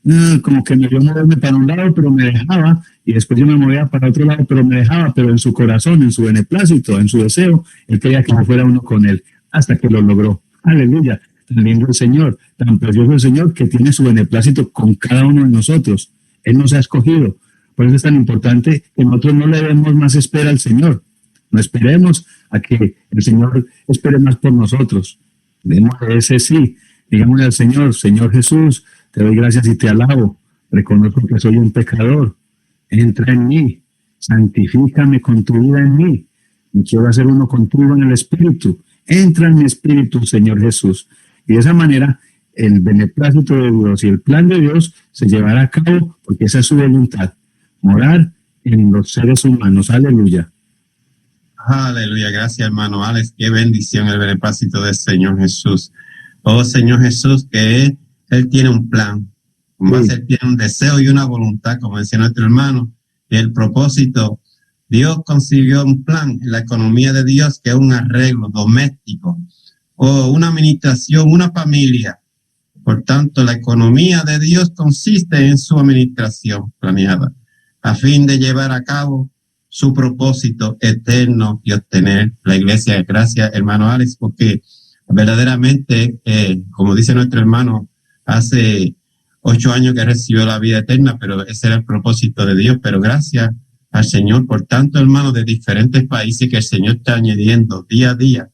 S9: me dio moverme para un lado, pero me dejaba, y después yo me movía para otro lado, pero me dejaba, pero en su corazón, en su beneplácito, en su deseo, Él quería que yo fuera uno con Él, hasta que lo logró. Aleluya, tan lindo el Señor, tan precioso el Señor, que tiene su beneplácito con cada uno de nosotros. Él nos ha escogido. Por eso es tan importante que nosotros no le demos más espera al Señor. No esperemos a que el Señor espere más por nosotros. Démosle ese sí. Digámosle al Señor, Señor Jesús, te doy gracias y te alabo. Reconozco que soy un pecador. Entra en mí. Santifícame con tu vida en mí. Y quiero hacer uno contigo en el Espíritu. Entra en mi Espíritu, Señor Jesús. Y de esa manera, el beneplácito de Dios y el plan de Dios se llevará a cabo porque esa es su voluntad. Morar en los seres humanos. Aleluya.
S6: Aleluya. Gracias, hermano Alex. Qué bendición el beneplácito del Señor Jesús. Oh, Señor Jesús, que Él tiene un plan. Él tiene un deseo y una voluntad, como decía nuestro hermano. Y el propósito, Dios consiguió un plan en la economía de Dios, que es un arreglo doméstico o una administración, una familia. Por tanto, la economía de Dios consiste en su administración planeada, a fin de llevar a cabo su propósito eterno y obtener la iglesia. Gracias, hermano Alex, porque verdaderamente, como dice nuestro hermano, hace 8 años que recibió la vida eterna, pero ese era el propósito de Dios. Pero gracias al Señor por tanto, hermanos, de diferentes países que el Señor está añadiendo día a día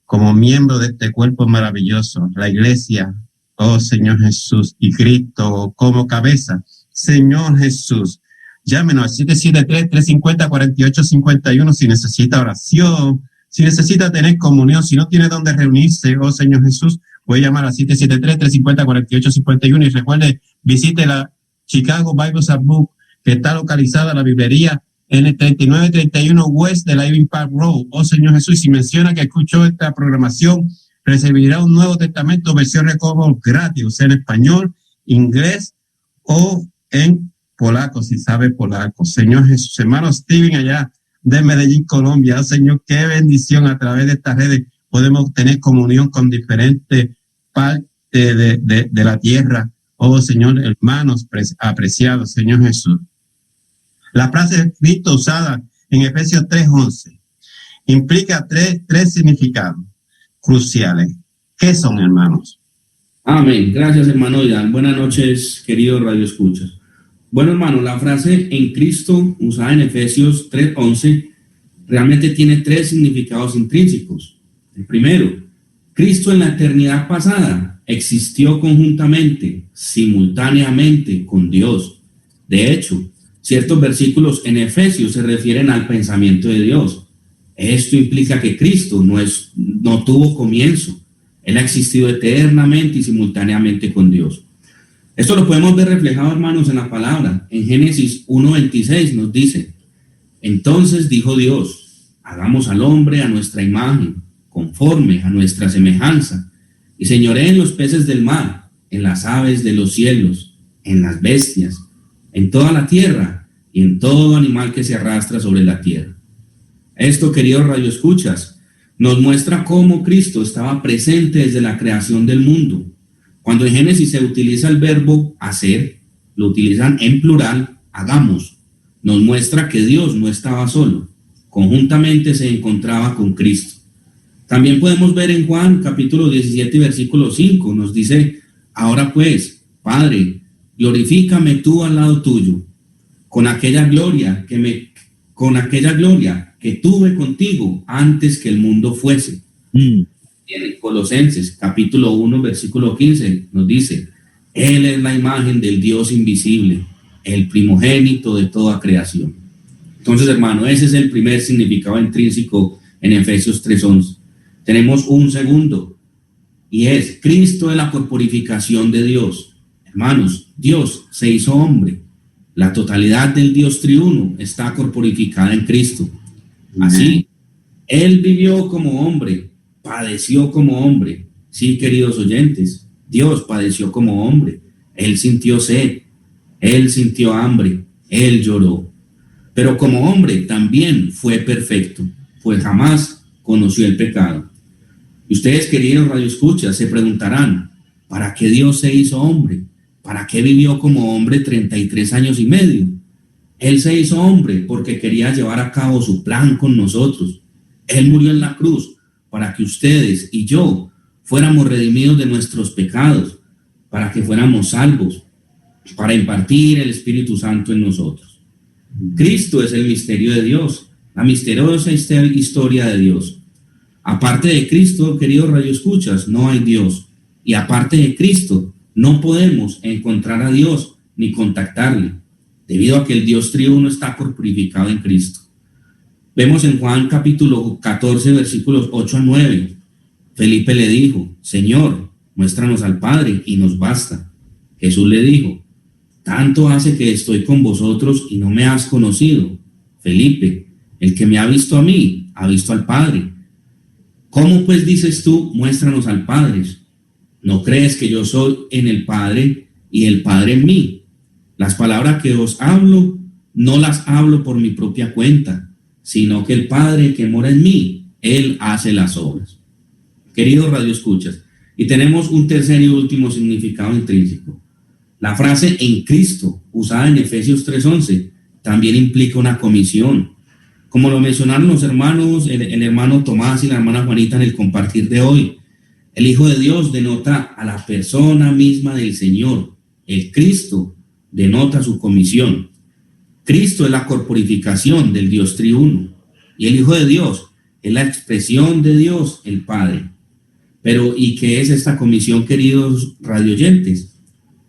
S6: como miembro de este cuerpo maravilloso, la iglesia, oh Señor Jesús, y Cristo como cabeza. Señor Jesús, llámenos al 773-350-4851 si necesita oración, si necesita tener comunión, si no tiene dónde reunirse, oh Señor Jesús, puede llamar al 773-350-4851 y recuerde, visite la Chicago Bible Book, que está localizada en la librería en el 3931 West de la Irving Park Road. Oh Señor Jesús, si menciona que escuchó esta programación, recibirá un Nuevo Testamento versión recobo gratis, o sea, en español, inglés o en polaco, si sabe polaco. Señor Jesús, hermano Steven allá de Medellín, Colombia. Oh Señor, qué bendición, a través de estas redes podemos tener comunión con diferentes partes de la tierra. Oh Señor, hermanos apreciados, Señor Jesús. La frase de Cristo usada en Efesios 3:11 implica tres significados cruciales. ¿Qué son, hermanos?
S10: Amén. Gracias, hermano Jan. Buenas noches, queridos radioescuchas. Bueno, hermano, la frase en Cristo usada en Efesios 3:11 realmente tiene tres significados intrínsecos. El primero, Cristo en la eternidad pasada existió conjuntamente, simultáneamente con Dios. De hecho, ciertos versículos en Efesios se refieren al pensamiento de Dios. Esto implica que Cristo no tuvo comienzo. Él ha existido eternamente y simultáneamente con Dios. Esto lo podemos ver reflejado, hermanos, en la palabra. En Génesis 1:26 nos dice: entonces dijo Dios, hagamos al hombre a nuestra imagen, conforme a nuestra semejanza, y señoree en los peces del mar, en las aves de los cielos, en las bestias, en toda la tierra y en todo animal que se arrastra sobre la tierra. Esto, queridos radioescuchas, nos muestra cómo Cristo estaba presente desde la creación del mundo. Cuando en Génesis se utiliza el verbo hacer, lo utilizan en plural, hagamos. Nos muestra que Dios no estaba solo, conjuntamente se encontraba con Cristo. También podemos ver en Juan capítulo 17 versículo 5, nos dice: ahora pues, Padre, glorifícame tú al lado tuyo, con aquella gloria que tuve contigo antes que el mundo fuese. En Colosenses capítulo 1 versículo 15 nos dice: Él es la imagen del Dios invisible, el primogénito de toda creación. Entonces, hermano, ese es el primer significado intrínseco en Efesios 3:11. Tenemos un segundo, y es: Cristo es la corporificación de Dios. Hermanos, Dios se hizo hombre. La totalidad del Dios triuno está corporificada en Cristo. Así, Él vivió como hombre, padeció como hombre. Sí, queridos oyentes, Dios padeció como hombre. Él sintió sed, Él sintió hambre, Él lloró. Pero como hombre también fue perfecto, pues jamás conoció el pecado. Y ustedes, queridos radioescuchas, se preguntarán: ¿para qué Dios se hizo hombre? ¿Para qué vivió como hombre 33 años y medio? Él se hizo hombre porque quería llevar a cabo su plan con nosotros. Él murió en la cruz para que ustedes y yo fuéramos redimidos de nuestros pecados, para que fuéramos salvos, para impartir el Espíritu Santo en nosotros. Cristo es el misterio de Dios, la misteriosa historia de Dios. Aparte de Cristo, queridos radioescuchas, no hay Dios. Y aparte de Cristo, no podemos encontrar a Dios ni contactarle, debido a que el Dios triuno está corporificado en Cristo. Vemos en Juan capítulo 14, versículos 8 a 9. Felipe le dijo: Señor, muéstranos al Padre y nos basta. Jesús le dijo: tanto hace que estoy con vosotros y no me has conocido. Felipe, el que me ha visto a mí, ha visto al Padre. ¿Cómo pues dices tú, muéstranos al Padre? ¿No crees que yo soy en el Padre y el Padre en mí? Las palabras que os hablo, no las hablo por mi propia cuenta, sino que el Padre que mora en mí, Él hace las obras. Queridos radioescuchas, y tenemos un tercer y último significado intrínseco. La frase en Cristo, usada en Efesios 3:11, también implica una comisión. Como lo mencionaron los hermanos, el hermano Tomás y la hermana Juanita en el compartir de hoy, el Hijo de Dios denota a la persona misma del Señor. El Cristo denota su comisión. Cristo es la corporificación del Dios triuno y el Hijo de Dios es la expresión de Dios, el Padre. Pero, ¿y qué es esta comisión, queridos radioyentes?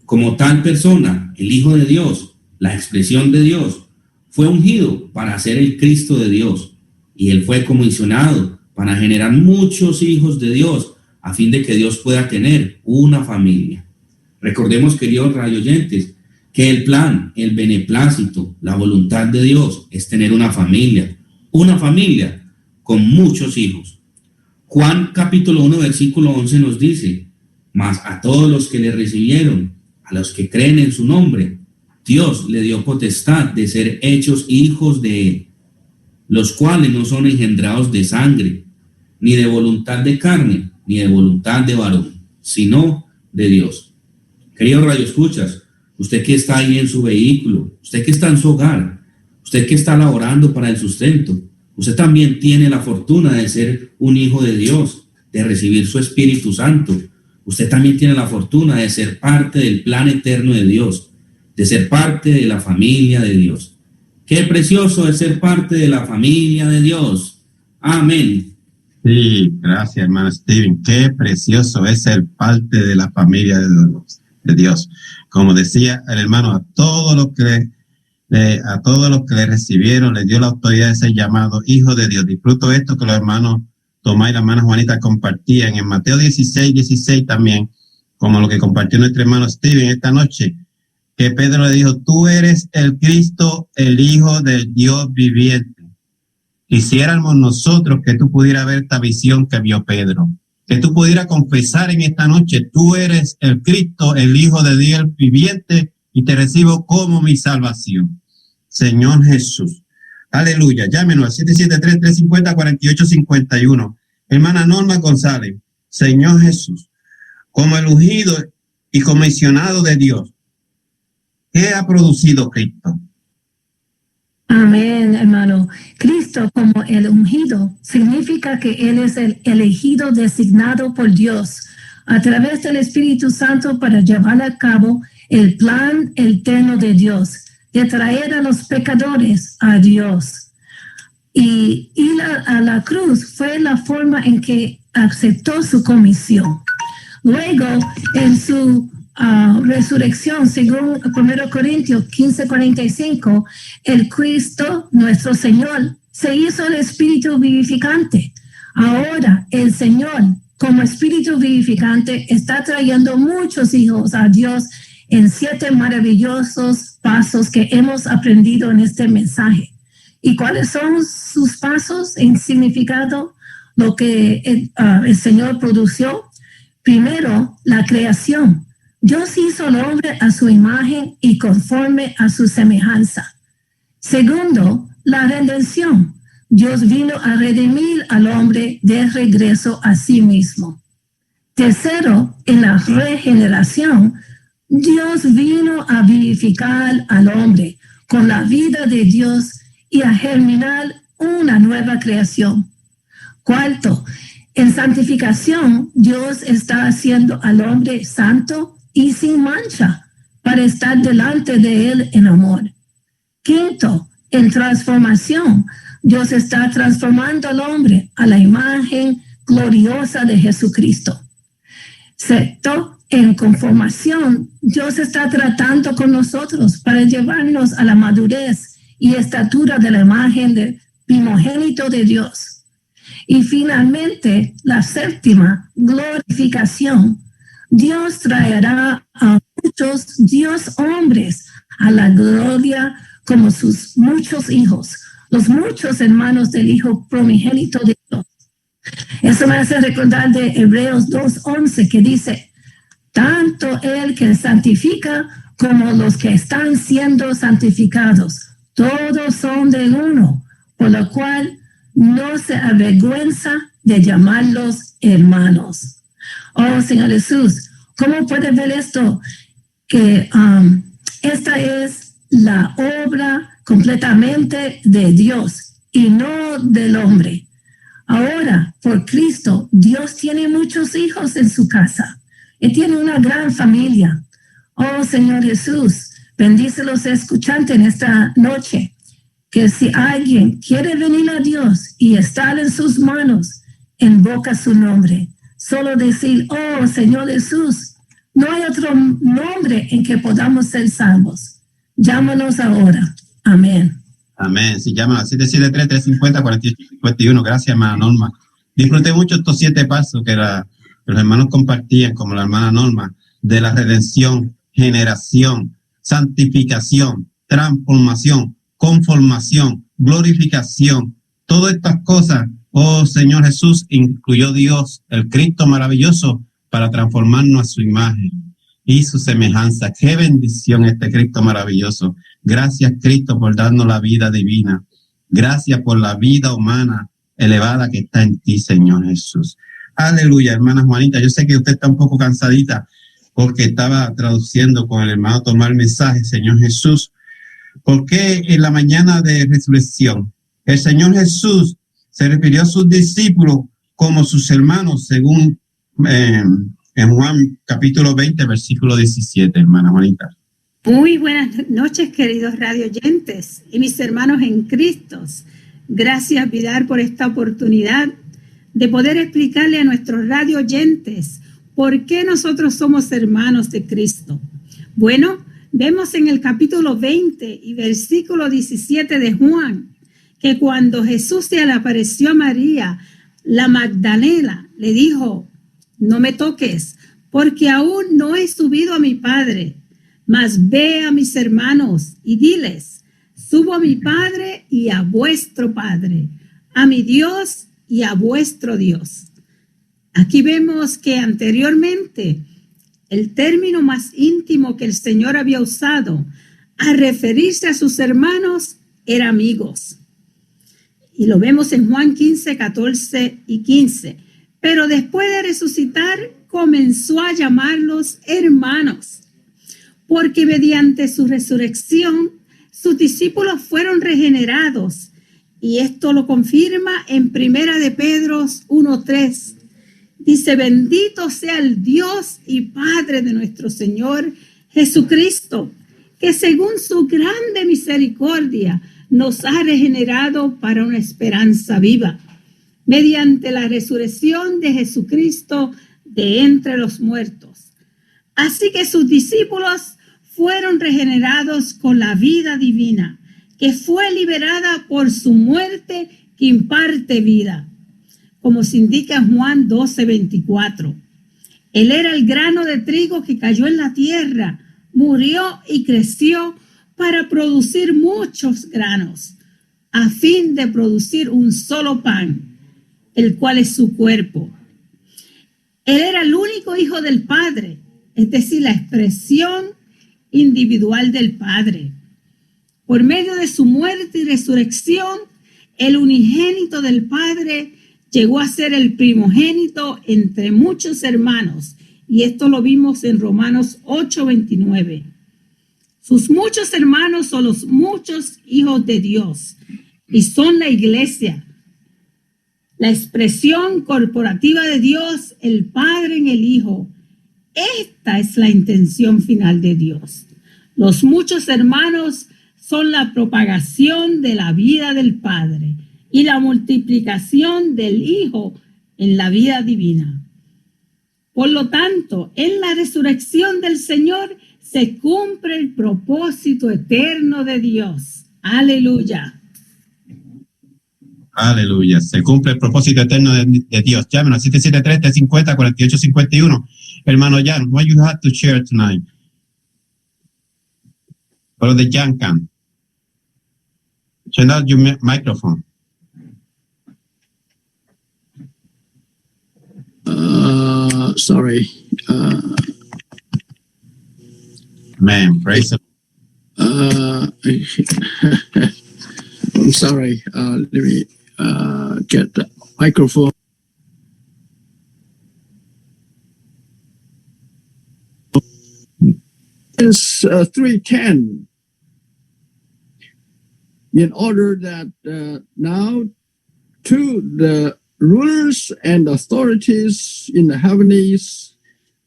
S10: Como tal persona, el Hijo de Dios, la expresión de Dios, fue ungido para ser el Cristo de Dios, y él fue comisionado para generar muchos hijos de Dios, a fin de que Dios pueda tener una familia. Recordemos, queridos radioyentes, que el plan, el beneplácito, la voluntad de Dios es tener una familia con muchos hijos. Juan capítulo 1 versículo 11 nos dice: mas a todos los que le recibieron, a los que creen en su nombre, Dios le dio potestad de ser hechos hijos de él, los cuales no son engendrados de sangre, ni de voluntad de carne, ni de voluntad de varón, sino de Dios. Queridos radioescuchas, usted que está ahí en su vehículo, usted que está en su hogar, usted que está laborando para el sustento, usted también tiene la fortuna de ser un hijo de Dios, de recibir su Espíritu Santo. Usted también tiene la fortuna de ser parte del plan eterno de Dios, de ser parte de la familia de Dios. Qué precioso es ser parte de la familia de Dios. Amén.
S6: Sí, gracias, hermano Steven. Qué precioso es ser parte de la familia de Dios. Como decía el hermano, a todos los que le recibieron, les dio la autoridad de ser llamados hijos de Dios. Disfruto esto que los hermanos Tomás y la hermana Juanita compartían en Mateo 16 también, como lo que compartió nuestro hermano Steven esta noche, que Pedro le dijo: tú eres el Cristo, el Hijo del Dios viviente. Quisiéramos nosotros que tú pudieras ver esta visión que vio Pedro, que tú pudieras confesar en esta noche: tú eres el Cristo, el Hijo de Dios viviente, y te recibo como mi salvación. Señor Jesús. Aleluya. Llámenos al 773-350-4851. Hermana Norma González. Señor Jesús, como el ungido y comisionado de Dios, ¿qué ha producido Cristo?
S11: Amén, hermano. Cristo como el ungido significa que Él es el elegido designado por Dios a través del Espíritu Santo para llevar a cabo el plan eterno de Dios, de traer a los pecadores a Dios. Y ir a la cruz fue la forma en que aceptó su comisión. Luego, en su resurrección, según 1 Corintios 15:45, el Cristo, nuestro Señor, se hizo el Espíritu vivificante. Ahora, el Señor, como Espíritu vivificante, está trayendo muchos hijos a Dios en 7 maravillosos pasos que hemos aprendido en este mensaje. ¿Y cuáles son sus pasos en significado? Lo que el Señor produjo. Primero, la creación. Dios hizo al hombre a su imagen y conforme a su semejanza. Segundo, la redención. Dios vino a redimir al hombre de regreso a sí mismo. Tercero, en la regeneración, Dios vino a vivificar al hombre con la vida de Dios y a germinar una nueva creación. Cuarto, en santificación, Dios está haciendo al hombre santo y sin mancha para estar delante de Él en amor. Quinto, en transformación, Dios está transformando al hombre a la imagen gloriosa de Jesucristo. Sexto, en conformación, Dios está tratando con nosotros para llevarnos a la madurez y estatura de la imagen del primogénito de Dios. Y finalmente, la séptima, glorificación. Dios traerá a muchos Dios hombres a la gloria como sus muchos hijos, los muchos hermanos del Hijo primogénito de Dios. Eso me hace recordar de Hebreos 2:11, que dice: tanto el que santifica como los que están siendo santificados, todos son de uno, por lo cual no se avergüenza de llamarlos hermanos. Oh, Señor Jesús, ¿cómo puedes ver esto? Que esta es la obra completamente de Dios y no del hombre. Ahora, por Cristo, Dios tiene muchos hijos en su casa. Él tiene una gran familia. Oh, Señor Jesús, Bendice a los escuchantes en esta noche, que si alguien quiere venir a Dios y estar en sus manos, invoca su nombre. Solo decir, oh Señor Jesús, no hay otro nombre en que podamos ser salvos. Llámanos ahora. Amén.
S6: Amén. Sí, llaman al 773-350-4851. Gracias, hermana Norma. Disfruté mucho estos 7 pasos que los hermanos compartían, como la hermana Norma, de la redención, generación, santificación, transformación, conformación, glorificación. Todas estas cosas, oh Señor Jesús, incluyó Dios, el Cristo maravilloso, para transformarnos a su imagen y su semejanza. Qué bendición este Cristo maravilloso. Gracias, Cristo, por darnos la vida divina. Gracias por la vida humana elevada que está en ti, Señor Jesús. Aleluya, hermana Juanita. Yo sé que usted está un poco cansadita porque estaba traduciendo con el hermano Tomás el mensaje, Señor Jesús. Porque en la mañana de resurrección, el Señor Jesús se refirió a sus discípulos como sus hermanos, según en Juan capítulo 20, versículo 17, hermana Juanita.
S7: Muy buenas noches, queridos radio oyentes y mis hermanos en Cristo. Gracias, Vidal, por esta oportunidad de poder explicarle a nuestros radio oyentes por qué nosotros somos hermanos de Cristo. Bueno, vemos en el capítulo 20 y versículo 17 de Juan que cuando Jesús se le apareció a María, la Magdalena, le dijo, no me toques, porque aún no he subido a mi Padre, mas ve a mis hermanos y diles, subo a mi Padre y a vuestro Padre, a mi Dios y a vuestro Dios. Aquí vemos que anteriormente el término más íntimo que el Señor había usado a referirse a sus hermanos era amigos. Y lo vemos en Juan 15, 14 y 15. Pero después de resucitar, comenzó a llamarlos hermanos, porque mediante su resurrección, sus discípulos fueron regenerados. Y esto lo confirma en 1 de Pedro 1:3. Dice, bendito sea el Dios y Padre de nuestro Señor Jesucristo, que según su grande misericordia nos ha regenerado para una esperanza viva, mediante la resurrección de Jesucristo de entre los muertos. Así que sus discípulos fueron regenerados con la vida divina, que fue liberada por su muerte que imparte vida, como se indica en Juan 12:24. Él era el grano de trigo que cayó en la tierra, murió y creció para producir muchos granos, a fin de producir un solo pan, el cual es su cuerpo. Él era el único hijo del Padre, es decir, la expresión individual del Padre. Por medio de su muerte y resurrección, el unigénito del Padre llegó a ser el primogénito entre muchos hermanos, y esto lo vimos en Romanos 8:29. Sus muchos hermanos son los muchos hijos de Dios y son la iglesia, la expresión corporativa de Dios, el Padre en el Hijo. Esta es la intención final de Dios. Los muchos hermanos son la propagación de la vida del Padre y la multiplicación del Hijo en la vida divina. Por lo tanto, en la resurrección del Señor se cumple el propósito eterno de Dios. Aleluya.
S6: Aleluya. Se cumple el propósito eterno de Dios. Llámenos 773-350-4851. Hermano Jan, what you have to share tonight? Brother Jan can. Turn out your microphone.
S12: Sorry.
S6: Man, praise the
S12: I'm sorry. Let me get the microphone. It's 3:10. In order that now to the rulers and authorities in the heavenlies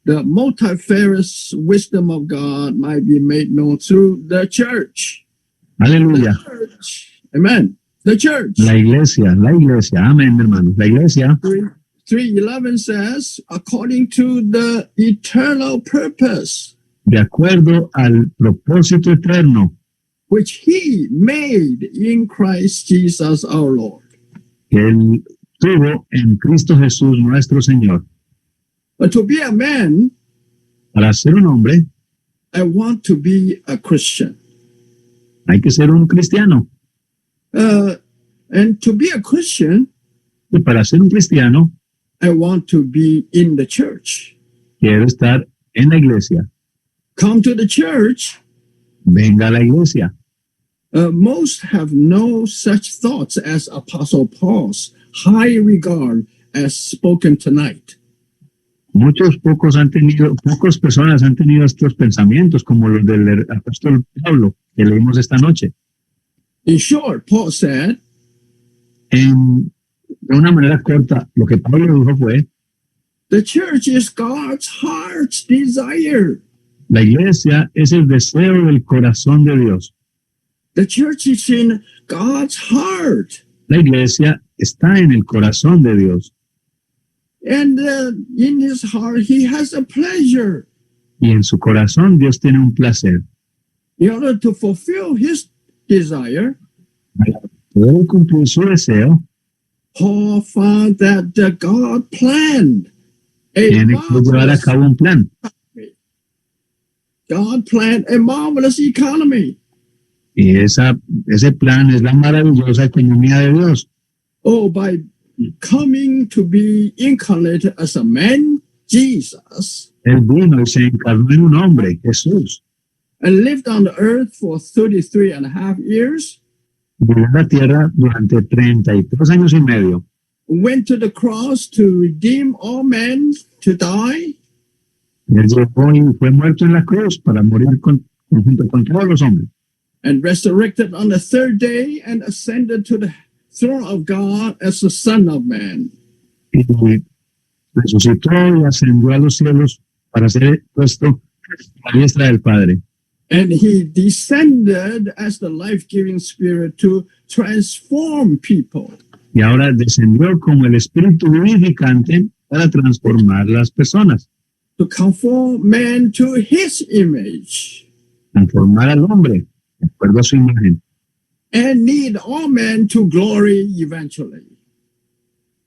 S12: the multifarious wisdom of God might be made known through the church.
S9: Aleluya.
S12: The church. Amen. The church.
S9: La iglesia. Amén, hermanos. La iglesia.
S12: 3:11 says, according to the eternal purpose,
S9: De acuerdo al propósito eterno
S12: which he made in Christ Jesus our Lord.
S9: que él tuvo en Cristo Jesús nuestro Señor.
S12: But to be a man,
S9: Para ser un hombre
S12: I want to be a Christian.
S9: hay que ser un cristiano.
S12: And to be a Christian,
S9: Y para ser un cristiano
S12: I want to be in the church.
S9: quiero estar en la iglesia.
S12: Come to the church.
S9: Venga a la iglesia.
S12: Most have no such thoughts as Apostle Paul's high regard as spoken tonight.
S9: Pocas personas han tenido estos pensamientos como los del apóstol Pablo que leímos esta noche.
S12: In short, Paul said,
S9: De una manera corta, lo que Pablo dijo fue:
S12: the church is God's heart's desire.
S9: la iglesia es el deseo del corazón de Dios.
S12: The church is in God's heart.
S9: La iglesia está en el corazón de Dios.
S12: And in his heart, he has a pleasure.
S9: Y en su corazón Dios tiene un placer.
S12: In order to fulfill his desire,
S9: Para poder cumplir su deseo,
S12: Paul found that God planned
S9: tiene que llevar a cabo un plan.
S12: God planned a marvelous economy.
S9: Y ese plan es la maravillosa economía de Dios.
S12: Oh, by coming to be incarnate as a man, Jesus,
S9: Él vino y se encarnó en un hombre, Jesús.
S12: and lived on the earth for 33 and a half years,
S9: Vivió en la tierra durante 33 años y medio.
S12: went to the cross to redeem all men to die,
S9: Él llegó y fue muerto en la cruz para morir junto con todos los hombres.
S12: and resurrected on the third day and ascended to the throne of God as the Son of Man.
S9: Y resucitó y ascendió a los cielos para ser puesto a la diestra del Padre.
S12: And he descended as the life-giving spirit to transform people.
S9: Y ahora descendió como el espíritu vivificante para transformar las personas,
S12: To conform man to his image,
S9: transformar al hombre de acuerdo a su imagen.
S12: and lead all men to glory eventually.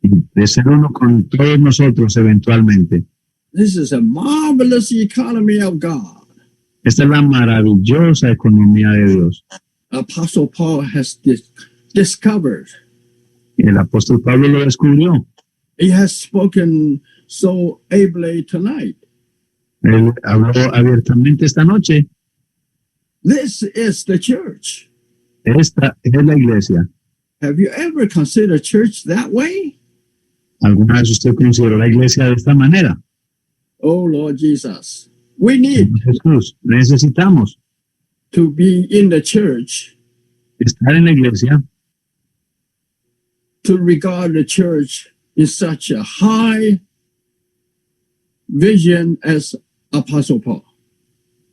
S9: Y de ser uno con todos nosotros eventualmente.
S12: This is a marvelous economy of God.
S9: Esta es la maravillosa economía de Dios.
S12: Apostle Paul has discovered.
S9: Y el apóstol Pablo lo descubrió.
S12: He has spoken so ably tonight.
S9: Él habló abiertamente esta noche.
S12: This is the church.
S9: Esta es la iglesia.
S12: Have you ever considered church that way?
S9: ¿Alguna vez usted consideró la iglesia de esta manera?
S12: Oh, Lord Jesus. We need
S9: Jesús, necesitamos
S12: to be in the church,
S9: estar en la iglesia,
S12: to regard the church in such a high vision as Apostle Paul.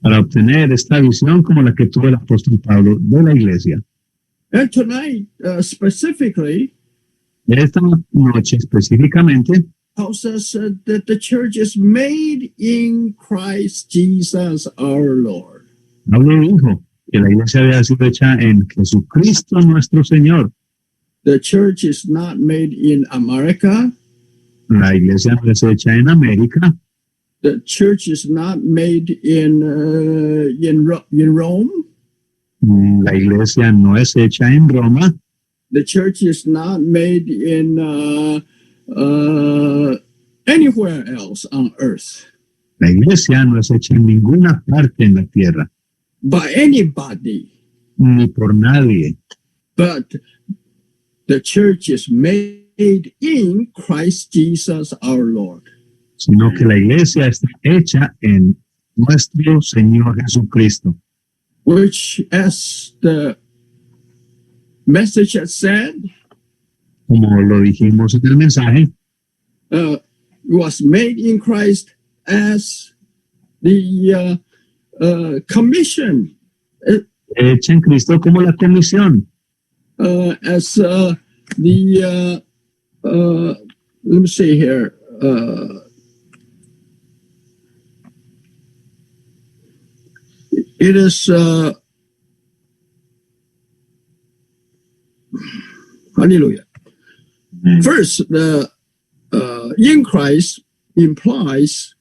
S9: para obtener esta visión como la que tuvo el apóstol Pablo de la iglesia.
S12: And tonight, specifically,
S9: Esta noche específicamente
S12: tells us that the church is made in Christ Jesus our Lord.
S9: Pablo dijo que la iglesia había sido hecha en Jesucristo nuestro Señor.
S12: The church is not made in America.
S9: La iglesia no es hecha en América.
S12: The church is not made in Rome.
S9: La iglesia no es hecha en Roma.
S12: The church is not made in anywhere else on earth.
S9: La iglesia no es hecha en ninguna parte en la tierra,
S12: By anybody.
S9: ni por nadie.
S12: But the church is made in Christ Jesus our Lord.
S9: Sino que la iglesia está hecha en nuestro Señor Jesucristo.
S12: Which, as the message has said,
S9: Como lo dijimos en el mensaje,
S12: was made in Christ as the commission.
S9: Echen Cristo como la comisión.
S12: As let me see here. It is hallelujah. First, the in Christ implies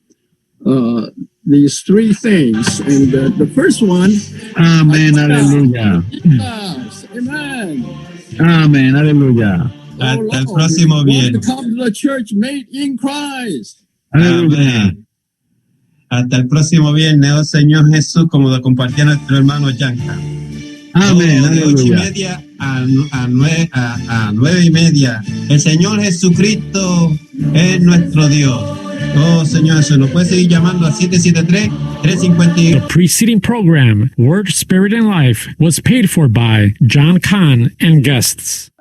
S12: these three things, and the first one.
S9: Amén, aleluya.
S12: Yes, amen.
S9: Amén, aleluya.
S6: Hasta el próximo viernes.
S12: To come to the church made in Christ.
S6: Amén. Hasta el próximo viernes, oh Señor Jesús, como lo compartía nuestro hermano Yanka.
S9: Amén,
S6: De 8:30 a 9:30. El Señor Jesucristo es nuestro Dios. Oh Señor Jesús, nos puede seguir llamando a 773-350.
S3: The preceding program, Word, Spirit, and Life, was paid for by John Kahn and guests.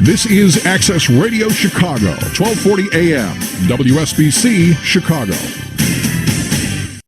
S1: This is Access Radio Chicago, 1240 AM, WSBC Chicago.